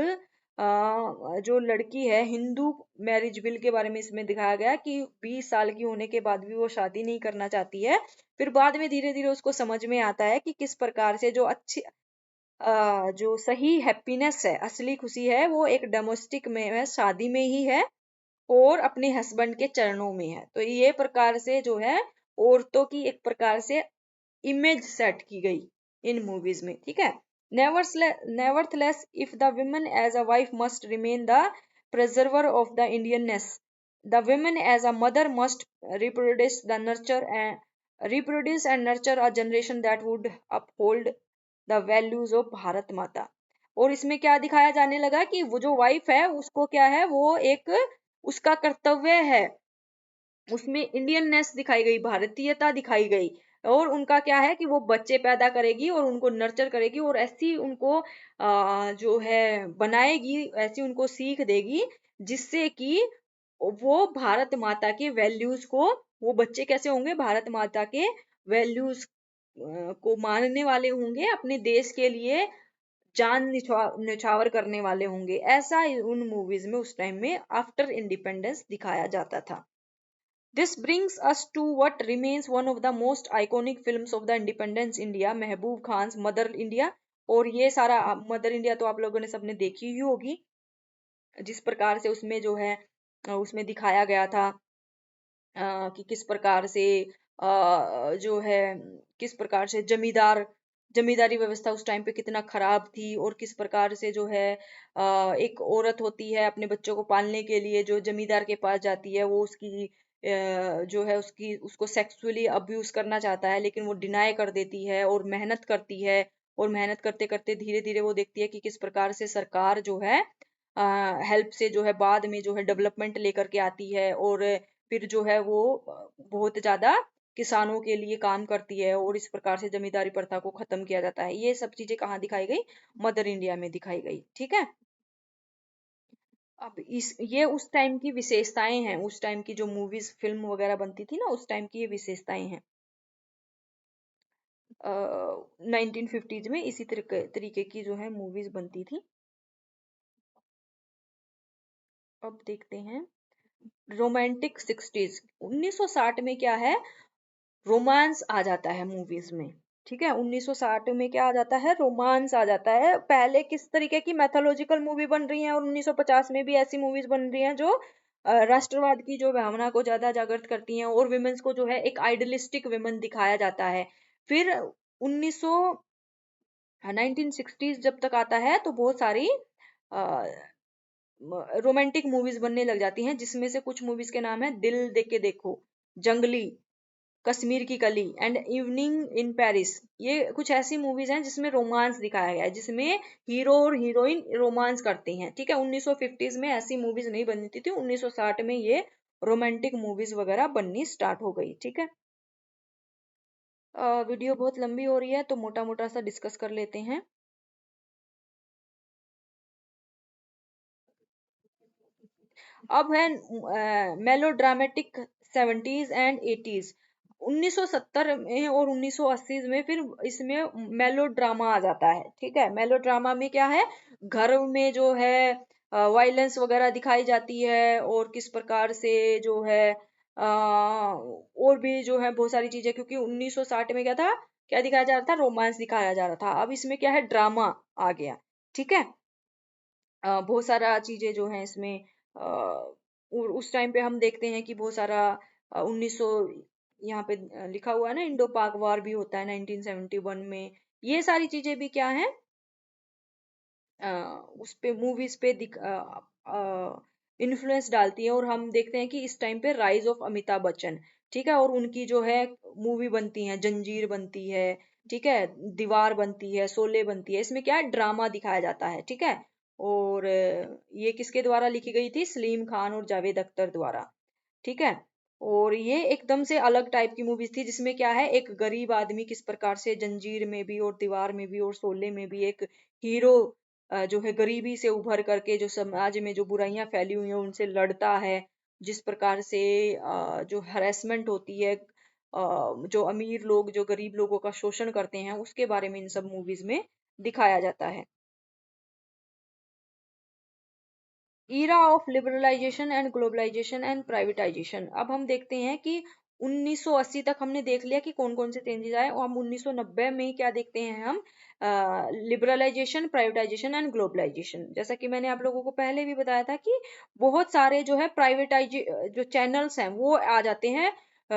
जो लड़की है, हिंदू मैरिज बिल के बारे में इसमें दिखाया गया कि 20 साल की होने के बाद भी वो शादी नहीं करना चाहती है। फिर बाद में धीरे धीरे उसको समझ में आता है कि किस प्रकार से जो अच्छी जो सही हैप्पीनेस है, असली खुशी है, वो एक डोमेस्टिक में है, शादी में ही है और अपने हस्बैंड के चरणों में है। तो ये प्रकार से जो है औरतों की एक प्रकार से इमेज सेट की गई इन मूवीज में। ठीक है, nevertheless if the women as a wife must remain the preserver of the Indianness, the women as a mother must reproduce the reproduce and nurture a generation that would uphold the values of Bharat माता। और इसमें क्या दिखाया जाने लगा कि वो जो वाइफ है उसको क्या है, वो एक उसका कर्तव्य है, उसमें इंडियननेस दिखाई गई, भारतीयता दिखाई गई, और उनका क्या है कि वो बच्चे पैदा करेगी और उनको नर्चर करेगी और ऐसी उनको जो है बनाएगी, ऐसी उनको सीख देगी जिससे कि वो भारत माता के वैल्यूज को, वो बच्चे कैसे होंगे, भारत माता के वैल्यूज को मानने वाले होंगे, अपने देश के लिए जान निछावर करने वाले होंगे। ऐसा उन मूवीज में उस टाइम में आफ्टर इंडिपेंडेंस दिखाया जाता था। This brings us to what remains one of the most iconic films of the independence India, Mehboob Khans mother India. और ये सारा मदर इंडिया तो आप लोगों ने सबने देखी ही होगी, जिस प्रकार से उसमें जो है उसमें दिखाया गया था कि किस प्रकार से जो है किस प्रकार से जमींदारी व्यवस्था उस टाइम पे कितना खराब थी, और किस प्रकार से जो है एक औरत होती है अपने बच्चों को पालने के लिए जो जमींदार के पास जाती है, वो उसकी जो है उसको सेक्सुअली अब्यूज करना चाहता है, लेकिन वो डिनाई कर देती है और मेहनत करती है, और मेहनत करते करते धीरे धीरे वो देखती है कि किस प्रकार से सरकार जो है हेल्प से जो है बाद में जो है डेवलपमेंट लेकर के आती है, और फिर जो है वो बहुत ज्यादा किसानों के लिए काम करती है, और इस प्रकार से जमींदारी प्रथा को खत्म किया जाता है। ये सब चीजें कहाँ दिखाई गई, मदर इंडिया में दिखाई गई। ठीक है, अब ये उस टाइम की विशेषताएं हैं, उस टाइम की जो मूवीज फिल्म वगैरह बनती थी ना, उस टाइम की ये विशेषताएं हैं 1950s में इसी तरीके की जो है मूवीज बनती थी। अब देखते हैं रोमांटिक 60s। 1960 में क्या है, रोमांस आ जाता है मूवीज में। ठीक है, 1960 में क्या आ जाता है, रोमांस आ जाता है। पहले किस तरीके की मैथोलॉजिकल मूवी बन रही है, और 1950 में भी ऐसी मूवीज बन रही हैं जो राष्ट्रवाद की जो भावना को ज्यादा जागृत करती हैं, और विमेन्स को जो है एक आइडलिस्टिक विमेन दिखाया जाता है। फिर 1900 1960s जब तक आता है तो बहुत सारी रोमांटिक मूवीज बनने लग जाती हैं, जिसमें से कुछ मूवीज के नाम है दिल दे के देखो, जंगली, कश्मीर की कली एंड इवनिंग इन पेरिस। ये कुछ ऐसी मूवीज हैं जिसमें रोमांस दिखाया गया है, जिसमें हीरो और हीरोइन रोमांस करते हैं। ठीक है, 1950s में ऐसी मूवीज नहीं बनती थी, 1960 में ये रोमांटिक मूवीज वगैरह बननी स्टार्ट हो गई। ठीक है, वीडियो बहुत लंबी हो रही है तो मोटा मोटा सा डिस्कस कर लेते हैं। अब है मेलोड्रामेटिक 70s एंड 80s। 1970 में और 1980 में फिर इसमें मेलोड्रामा आ जाता है। ठीक है, मेलोड्रामा में क्या है, घर में जो है वायलेंस वगैरह दिखाई जाती है, और किस प्रकार से जो है और भी जो है बहुत सारी चीजें, क्योंकि 1960 में क्या था, क्या दिखाया जा रहा था, रोमांस दिखाया जा रहा था। अब इसमें क्या है, ड्रामा आ गया। ठीक है, बहुत सारा चीजें जो हैं इसमें और उस टाइम पे हम देखते हैं कि बहुत सारा 1900 यहाँ पे लिखा हुआ है ना, इंडो पाक वार भी होता है 1971 में। ये सारी चीजें भी क्या है, उस पे मूवीज पे इन्फ्लुएंस डालती है। और हम देखते हैं कि इस टाइम पे राइज ऑफ अमिताभ बच्चन, ठीक है, और उनकी जो है मूवी बनती है, जंजीर बनती है, ठीक है, दीवार बनती है, शोले बनती है। इसमें क्या है, ड्रामा दिखाया जाता है। ठीक है, और ये किसके द्वारा लिखी गई थी, सलीम खान और जावेद अख्तर द्वारा। ठीक है, और ये एकदम से अलग टाइप की मूवीज थी, जिसमें क्या है, एक गरीब आदमी किस प्रकार से जंजीर में भी और दीवार में भी और शोले में भी एक हीरो जो है गरीबी से उभर करके जो समाज में जो बुराइयां फैली हुई हैं उनसे लड़ता है। जिस प्रकार से जो हरेसमेंट होती है, जो अमीर लोग जो गरीब लोगों का शोषण करते हैं, उसके बारे में इन सब मूवीज में दिखाया जाता है। Era of liberalisation and globalisation and privatisation. अब हम देखते हैं कि 1980 तक हमने देख लिया कि कौन कौन से चेंजेस आए, और हम 1990 में क्या देखते हैं, हम लिबरलाइजेशन, प्राइवेटाइजेशन एंड ग्लोबलाइजेशन। जैसा कि मैंने आप लोगों को पहले भी बताया था कि बहुत सारे जो है प्राइवेटाइज जो चैनल्स हैं वो आ जाते हैं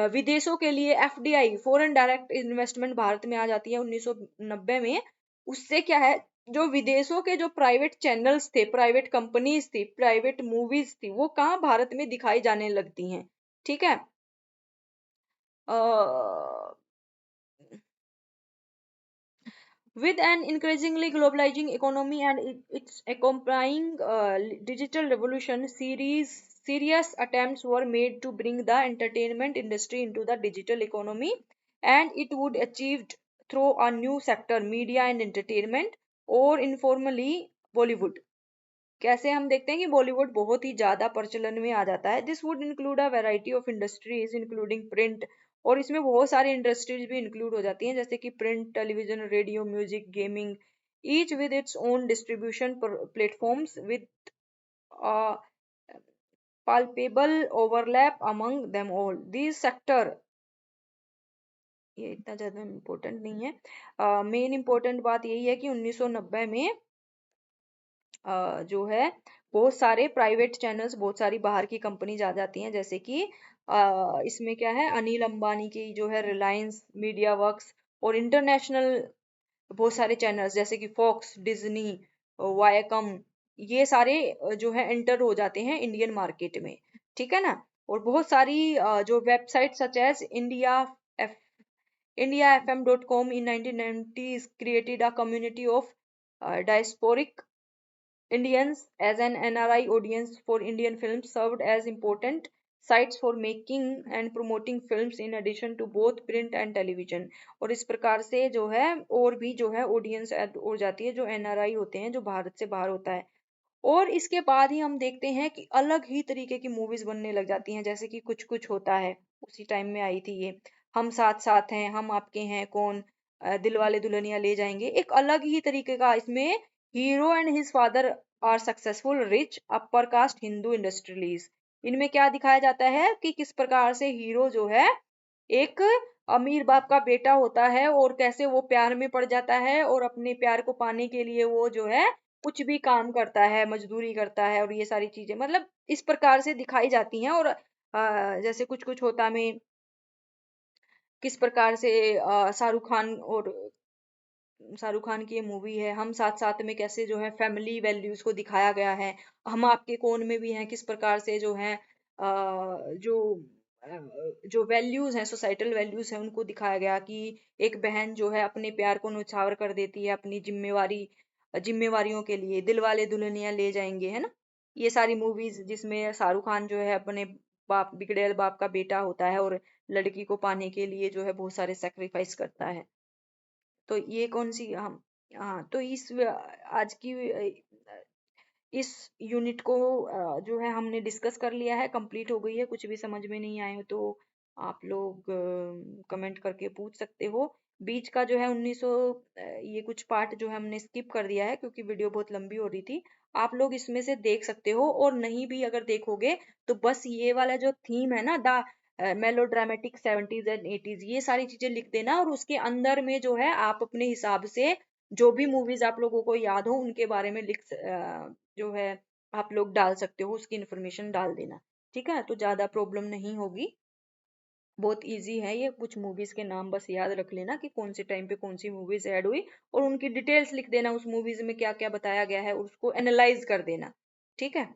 विदेशों के लिए। FDI, foreign direct investment, Bharat में आ जाती है 1990 में। उससे क्या है, जो विदेशों के जो प्राइवेट चैनल्स थे, प्राइवेट कंपनीज थी, प्राइवेट मूवीज थी, वो कहाँ भारत में दिखाई जाने लगती हैं। ठीक है, with an increasingly globalizing economy and its accompanying digital revolution, serious attempts were made to bring the entertainment industry into the digital economy, and it would achieved through a new sector, media and entertainment, or informally Bollywood। कैसे हम देखते हैं कि बॉलीवुड बहुत ही ज्यादा प्रचलन में आ जाता है। This would include a variety of industries including print, और इसमें बहुत सारी इंडस्ट्रीज भी इंक्लूड हो जाती हैं, जैसे कि print, television, radio, music, gaming, each with its own distribution platforms with palpable overlap among them all these sector। ये इतना ज्यादा इम्पोर्टेंट नहीं है। मेन इम्पोर्टेंट बात यही है कि 1990 में जो है बहुत सारे प्राइवेट चैनल्स, बहुत सारी बाहर की कंपनीज आ जाती हैं, जैसे कि इसमें क्या है, अनिल अंबानी की जो है रिलायंस मीडिया वर्क्स, और इंटरनेशनल बहुत सारे चैनल्स जैसे कि फॉक्स, डिज्नी, वायाकम, ये सारे जो है एंटर हो जाते हैं इंडियन मार्केट में। ठीक है ना, और बहुत सारी जो website such as indiafm.com in 1990s created a community of diasporic Indians as an NRI audience for Indian films served as important sites for making and promoting films in addition to both print and television। और इस प्रकार से जो है और भी जो है ऑडियंस ऐड हो जाती है, जो एनआरआई होते हैं, जो भारत से बाहर होता है। और इसके बाद ही हम देखते हैं कि अलग ही तरीके की मूवीज बनने लग जाती हैं, जैसे कि कुछ कुछ होता है, उसी टाइम में आई थी ये, हम साथ साथ हैं, हम आपके हैं कौन, दिलवाले दुल्हनिया ले जाएंगे। एक अलग ही तरीके का, इसमें hero and his father are successful rich upper caste Hindu industrialist. इनमें क्या दिखाया जाता है कि किस प्रकार से हीरो जो है एक अमीर बाप का बेटा होता है, और कैसे वो प्यार में पड़ जाता है, और अपने प्यार को पाने के लिए वो जो है कुछ भी काम करता है, मजदूरी करता है, और ये सारी चीजें मतलब इस प्रकार से दिखाई जाती हैं। और जैसे कुछ कुछ होता में किस प्रकार से शाहरुख खान की ये मूवी है, हम साथ साथ में कैसे जो है फैमिली वैल्यूज को दिखाया गया है। हम आपके कौन में भी हैं, किस प्रकार से जो है जो जो वैल्यूज हैं, सोसाइटल वैल्यूज हैं, उनको दिखाया गया कि एक बहन जो है अपने प्यार को न्यौछावर कर देती है अपनी जिम्मेवारियों के लिए। दिलवाले दुल्हनिया ले जाएंगे, है ना, ये सारी मूवीज जिसमें शाहरुख खान जो है अपने बाप, बिगड़ैल बाप का बेटा होता है, और लड़की को पाने के लिए जो है बहुत सारे सेक्रीफाइस करता है। तो ये कौन सी हम, हाँ, तो आज की इस यूनिट को जो है हमने डिस्कस कर लिया है, कंप्लीट हो गई है। कुछ भी समझ में नहीं आए तो आप लोग कमेंट करके पूछ सकते हो। बीच का जो है 1900 ये कुछ पार्ट जो है हमने स्किप कर दिया है क्योंकि वीडियो बहुत लंबी हो रही थी। आप लोग इसमें से देख सकते हो, और नहीं भी अगर देखोगे तो बस ये वाला जो थीम है ना, the melodramatic 70s and 80s, ये सारी चीजें लिख देना, और उसके अंदर में जो है आप अपने हिसाब से जो भी मूवीज आप लोगों को याद हो उनके बारे में जो है आप लोग डाल सकते हो, उसकी इन्फॉर्मेशन डाल देना। ठीक है, तो ज्यादा प्रॉब्लम नहीं होगी, बहुत इजी है ये। कुछ मूवीज के नाम बस याद रख लेना कि कौन से टाइम पे कौन सी मूवीज ऐड हुई, और उनकी डिटेल्स लिख देना, उस मूवीज में क्या क्या बताया गया है, और उसको एनालाइज कर देना। ठीक है।